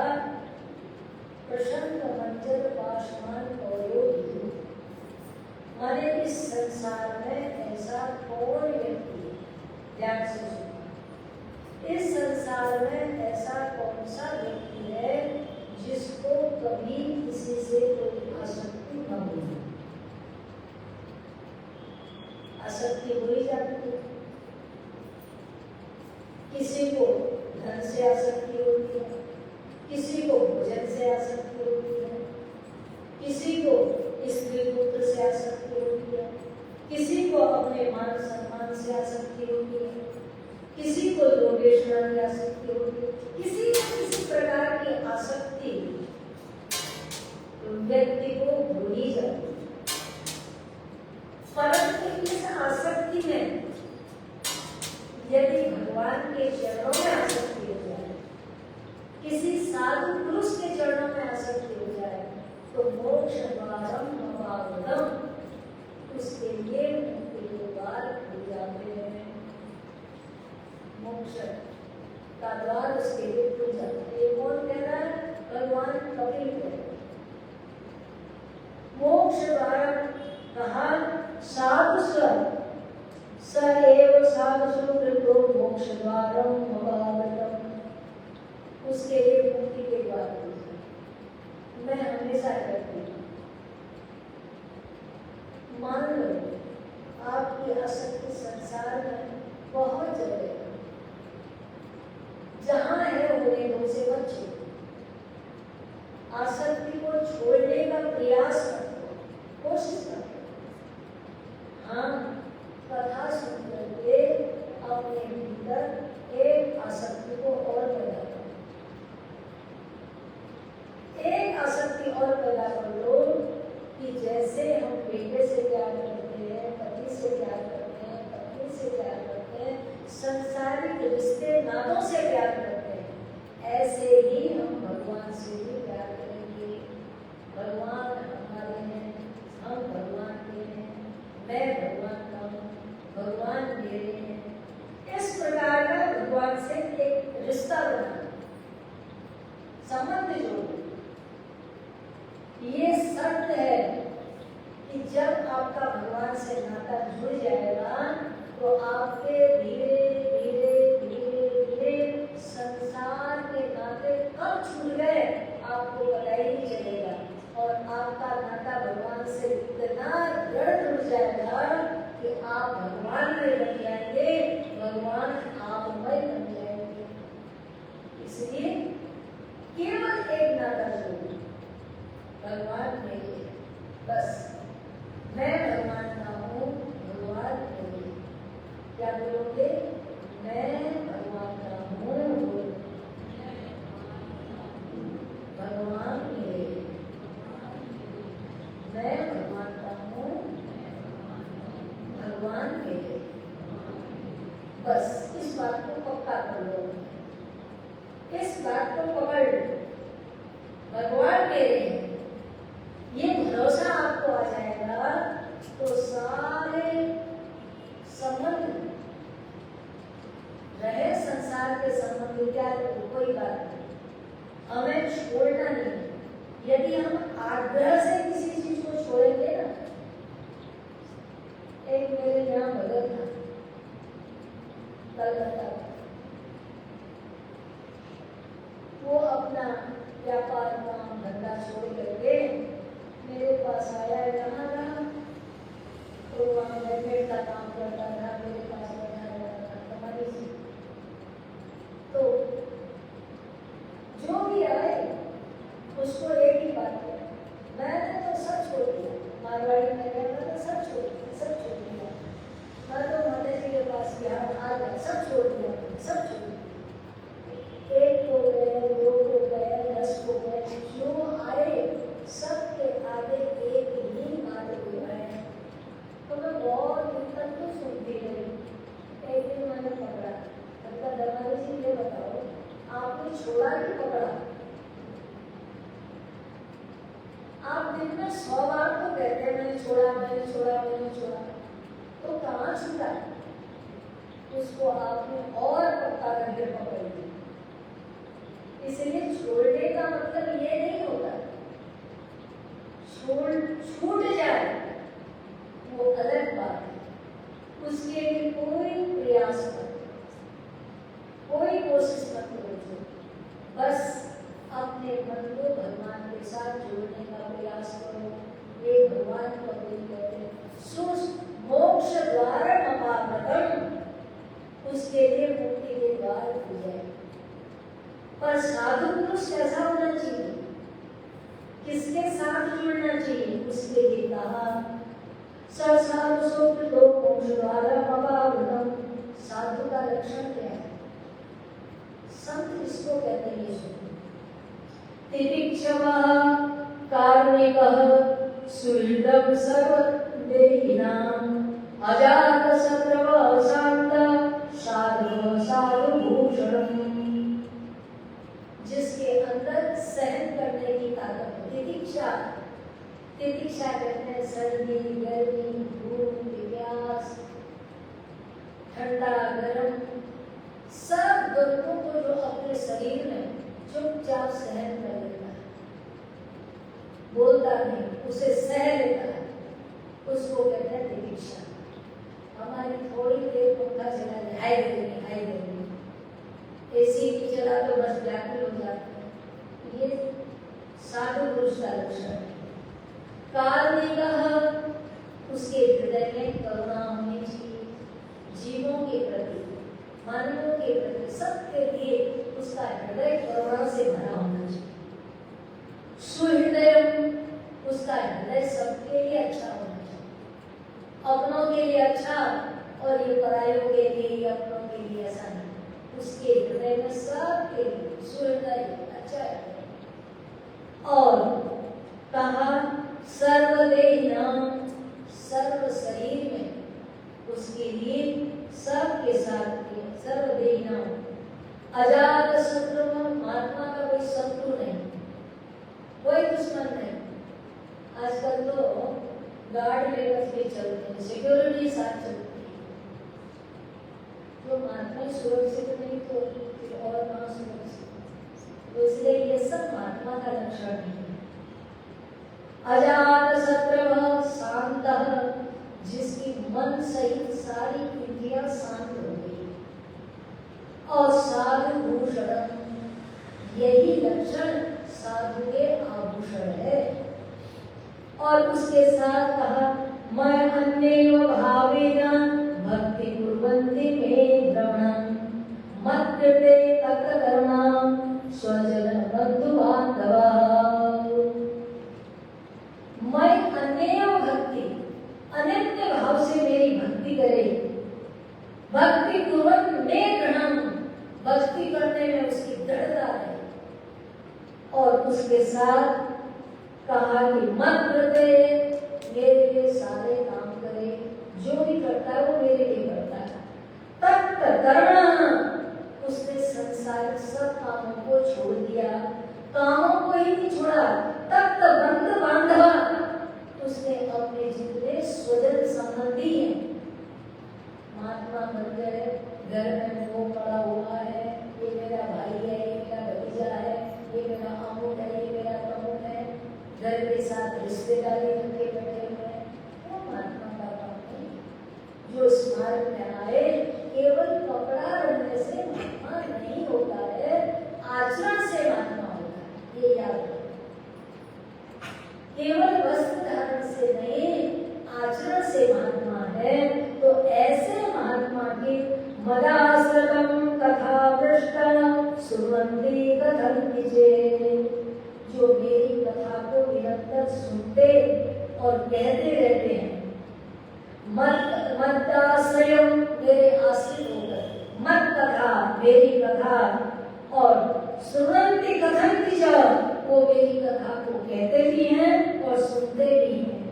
प्रसन्न मंजर पाशमान कवयो विदुः, माने इस संसार में ऐसा कौन व्यक्ति है, ध्यान से सुनो, इस संसार में ऐसा कौन सा व्यक्ति है जिसको कभी किसी से कोई आसक्ति न हुई। आसक्ति हुई जाती है, किसी को धन से आसक्ति होती है, किसी को भोजन से आसक्ति होती है, किसी को स्त्री पुत्र से आसक्ति होती है, किसी को अपने मान सम्मान से आसक्ति होती है, किसी को योगेश्वर की आसक्ति होती है, किसी न किसी प्रकार की आसक्ति व्यक्ति को हो ही जाती है। परंतु इस आसक्ति में यदि भगवान के चरणों में आसक्ति हो जाए, किसी साधु पुरुष के चरणों में आसक्ति हो जाए, तो मोक्ष द्वारम अपावृतम्, उसके लिए मुक्ति के द्वार खुल जाते हैं। मोक्ष का द्वार उसके लिए खुल जाता है। ये कौन कह रहा है? भगवान कपिल कह रहे हैं। मोक्ष द्वार कहा, साधु स एव साधु सुकृतो मोक्ष द्वारम अपावृतम्, उसके लिए मुक्ति के द्वार खुलते हैं। मैं हमेशा कहती हूँ, मान लो आपकी आसक्ति संसार में बहुत जगह है, जहां है होने दो, से मत छोड़ो, आसक्ति को छोड़ने का प्रयास करो, कोशिश करो। हाँ, कथा सुन करके अपने भीतर एक आसक्ति को और पैदा करो, एक आसक्ति और पैदा कर लो कि जैसे हम बेटे से प्यार करते हैं, पति से प्यार करते हैं, पत्नी से प्यार करते हैं, संसारिक रिश्ते नातों से प्यार करते हैं, ऐसे ही हम भगवान से भी प्यार करेंगे। भगवान हमारे हैं, हम भगवान के हैं, मैं भगवान का हूँ, भगवान मेरे हैं। इस प्रकार का भगवान से एक रिश्ता बना, संबंध जोड़ो। ये शर्त है कि जब आपका भगवान से नाता जुड़ जाएगा तो आपके धीरे धीरे धीरे धीरे संसार के नाते कब छूट गए आपको पता ही नहीं चलेगा, और आपका नाता भगवान से इतना दृढ़ जुड़ जाएगा कि आप भगवान में बन जाएंगे, भगवान आपमय बन जाएंगे। इसलिए केवल एक नाता जोड़ो, भगवान मेरे, बस मैं भगवान का हूँ, बोलोगे? मैं भगवान का हूँ। भगवान मेरे, मैं भगवान का हूँ, भगवान मेरे। बस इस बात को पक्का कर लो, इस बात को पकड़ लो। भगवान मेरे हैं, ये भरोसा आपको आ जाएगा तो सारे संबंध रहे, संसार के संबंध क्या कोई बात नहीं, हमें छोड़ना नहीं। यदि हम आग्रह से किसी चीज को छोड़ेंगे ना, एक मेरे यहाँ भगत था कलकत्ता, वो अपना व्यापार काम धंधा छोड़ करके मेरे पास आया, यहाँ रहा तो वहाँ रेडमेड का काम करता था, मेरे पास बैठा रहता था तुम्हारी सी। तो जो भी आए उसको एक ही बात है, मैंने तो सब छोड़ दिया, मारवाड़ी में रहता था, सब छोड़ दिया, सब छोड़ दिया। मैं तो माता जी के पास यहाँ आ गया, सब छोड़ दिया, सब छोड़ दिया। एक को गए, दो को गए, 10 को गए, जो आए सबके आगे एक ही बात हुई है। तो मैं बहुत दिन तक तो सुनती रही। एक दिन मैंने पकड़ा, मतलब दरबारी जी ये बताओ, आपने छोड़ा कि पकड़ा? आप दिन में 100 बार तो कहते हैं मैंने छोड़ा, मैंने छोड़ा, मैंने छोड़ा, तो कहाँ छूटा? उसको आपने और पक्का करके पकड़ लिया। इसलिए छोड़ने का मतलब ये नहीं होता छूट जाए, वो अलग बात है, उसके लिए कोई प्रयास मत, कोई कोशिश मत करो, बस अपने मन को भगवान के साथ जोड़ने का प्रयास करो। ये भगवान को कहते हैं मोक्ष द्वार ममापदम, उसके लिए मुक्ति के द्वार खुल जाए। पर साधु पुरुष कैसा होना चाहिए, किसके साथ जुड़ना चाहिए? उसके लिए कहा साधु मोक्ष द्वार ममापदम। साधु का लक्षण क्या है? संत इसको कहते हैं, ये सुनो। तितिक्षवः कार्मिकः सुहृदं सर्वदेहिनां अजातशत्रवः शान्तः साधुः साधुभूषणम्। जिसके अंदर सहन करने की ताकत है। तितिक्षा, तितिक्षा कहते हैं सर्दी, गर्मी, भूख, प्यास, ठंडा, गर्म, सब दुखों को जो अपने शरीर में चुपचाप सहन कर लेता है, बोलता नहीं, उसे सह लेता है, उसको कहते हैं तितिक्षा। हमारी थोड़ी देर पंखा चला जाए, हाय गर्मी, हाय गर्मी, एसी भी चला तो बस व्याकुल हो जाते हैं। ये साधु पुरुष का लक्षण है। कार्मिकः, उसके हृदय में करुणा होनी चाहिए, जीवों के प्रति, मानवों के प्रति, सबके लिए उसका हृदय करुणा से भरा होना चाहिए। सुहृदय, उसका हृदय सबके लिए अच्छा होना चाहिए, अपनों के लिए अच्छा और ये परायों के लिए, अपनों के लिए ऐसा नहीं। उसके हृदय में सबके लिए सुहृदय अच्छा है। और कहा सर्वदेहिनां, सर्व शरीर में उसके लिए सबके साथ सर्वदेहिनां अजात शत्रु, महात्मा का कोई शत्रु नहीं, कोई दुश्मन नहीं। आजकल तो गार्ड लेकर के चलते हैं, सिक्योरिटी साथ चलती है, तो महात्मा सुरक्षित नहीं तो और कहाँ सुरक्षित। तो इसलिए ये सब महात्मा का लक्षण नहीं है। अजात शत्रु शांत, जिसकी मन सहित सारी इंद्रियां शांत हो गई। और साधु भूषण, यही लक्षण साधु के आभूषण है। और उसके साथ कहा मैं अन्येव भावेन भक्ति कुर्वन्ति मे द्रवणं मत्कृते तत्कर्म स्वजन बंधु बांधवः। मैं अन्येव भक्ति, अनन्य भाव से मेरी भक्ति करे। भक्ति और उसके साथ कहा कि मत करते, मेरे लिए सारे काम करे, जो भी करता है वो मेरे लिए करता है। तब करना, उसने संसारिक सब कामों को छोड़ दिया, कामों को ही नहीं छोड़ा, तब बंद बांधा उसने अपने जितने स्वजन संबंधी हैं, महात्मा बन गए। घर में वो पड़ा हुआ है, ये मेरा भाई है, ये मेरा भतीजा है, ये मेरा अमुक है, ये मेरा तमुक है, घर के साथ रिश्तेदारी रखे बैठे हुए हैं। वो महात्मा का काम नहीं। जो इस मार्ग में आए, केवल कपड़ा रखने से महात्मा नहीं होता है, आचरण से महात्मा होता है, ये याद रखो। केवल वस्त्र धारण से नहीं, आचरण से महात्मा है। तो ऐसे महात्मा की मदासलम कथा पृष्ठम सुमंती कथम कीजे, जो मेरी कथा को निरंतर सुनते और कहते रहते हैं। मदाश्रयम मेरे आश्रित होकर, मत कथा मेरी कथा, और सुमंती कथम कीजा वो मेरी कथा को कहते भी हैं और सुनते भी हैं।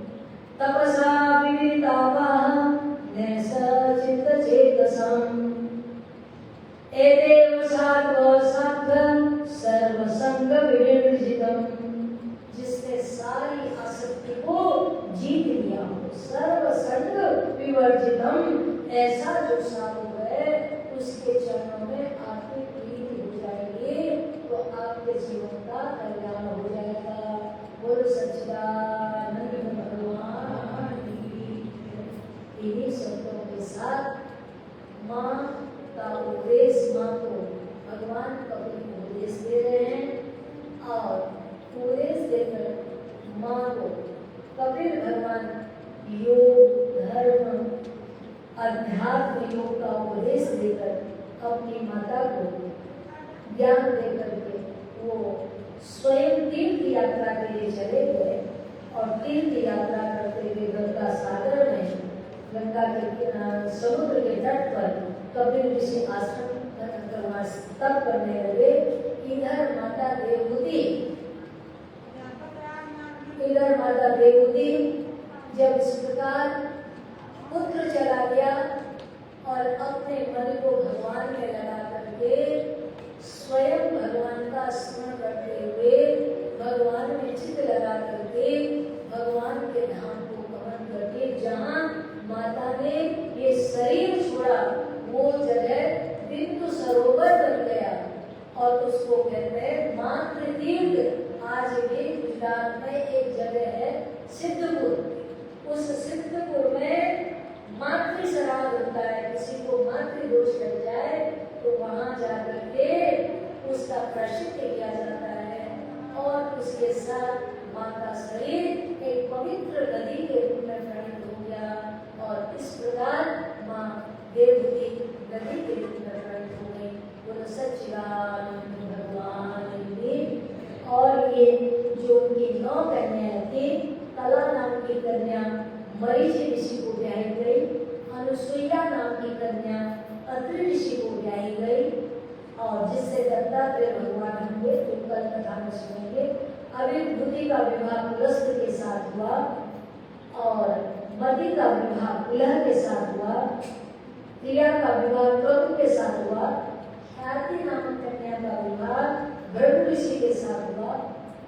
तपसा विवितावाहं नैसचित चेतसम् एतेव सात्वं सर्वसंग विवर्जितम्, जिसने सारी आसक्ति को जीत लिया हो, सर्वसंग विवर्जितम्, ऐसा जो साधु है उसके चरणों में आपकी प्रीति हो जाएगी, तो आपके जीवन का कल्याण हो जाएगा। बोलो सच्चिदानंद भगवान की। इन्हीं शब्दों के साथ माँ का उपदेश, माँ को भगवान कपिल उपदेश दे रहे हैं, और उपदेश देकर माँ को कपिल भगवान योग, धर्म, अध्यात्म योग का उपदेश देकर अपनी माता को ज्ञान देकर के वो स्वयं तीर्थ यात्रा के लिए चले गए। और तीर्थ यात्रा करते हुए गंगा सागर में, गंगा के समुद्र के तट पर कपिल ऋषि आश्रम तप करने लगे। इधर माता देवहूति जब इस प्रकार पुत्र चला गया और अपने मन को भगवान में लगा करके स्वयं भगवान का स्मरण करते हुए, भगवान में चित्त लगा करके भगवान के धाम को गमन करके, जहाँ माता ने ये शरीर छोड़ा वो जगह बिंदु सरोवर बन गया, और उसको कहते हैं मातृ तीर्थ। आज भी गुजरात में एक जगह है सिद्धपुर, उस सिद्धपुर में मातृ श्राद्ध होता है। किसी को मातृ दोष लग जाए तो वहां जाकर के उसका प्रायश्चित किया जाता है, और उसके साथ माँ का शरीर एक पवित्र नदी के रूप में प्रकट हो गया, और इस प्रकार माँ देवहूति नदी के रूप में प्रकट हो गई। बोलो सच्चिदानंद भगवान की। और ये जो उनकी 9 कन्याएं थी, कला नाम की कन्या मरीचि ऋषि को ब्याही गई, अनुसुईया नाम की कन्या अत्रि ऋषि को ब्याही गई, और जिससे दत्तात्रेय भगवान होंगे तो कल कथा में सुनेंगे। अभी बुद्धि का विवाह पुलस्त के साथ हुआ, और मति का विवाह कुलह के साथ हुआ, क्रिया का विवाह प्रभु के साथ हुआ, ख्याति नामक कन्या का विवाह भृगु ऋषि के साथ हुआ,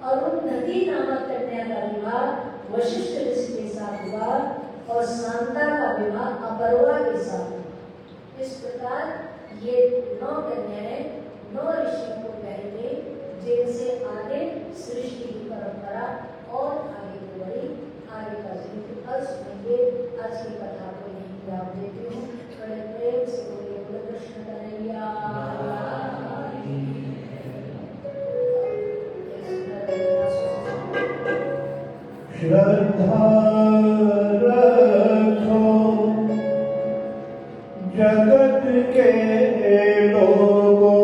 अरुंधति नामक कन्या का विवाह वशिष्ठ ऋषि के साथ हुआ, और शांता का विवाह अपर्वा के साथ हुआ। इस प्रकार ये 9 कन्याएं 9 ऋषियों को कहेंगे, जिनसे आगे सृष्टि की परंपरा और आगे को बढ़ी। आगे का जिक्र कल सुनेंगे। आज की कथा को यहीं विराम देती हूँ। बड़े प्रेम से बोलिए बोलो कृष्ण कन्हैया। श्रद्धा रखो जगत के लोगों,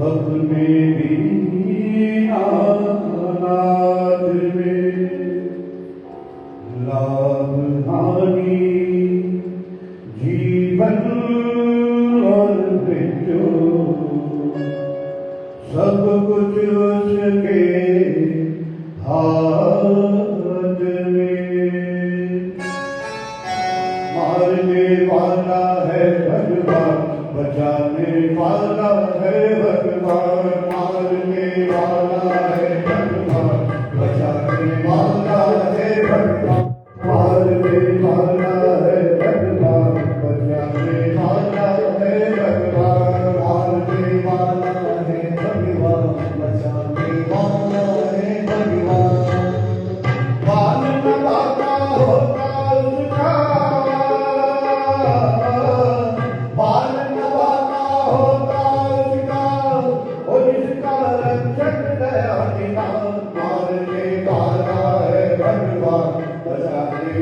अपने दीनानाथ में लाभ हानि जीवन और मृत्यु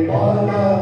बाला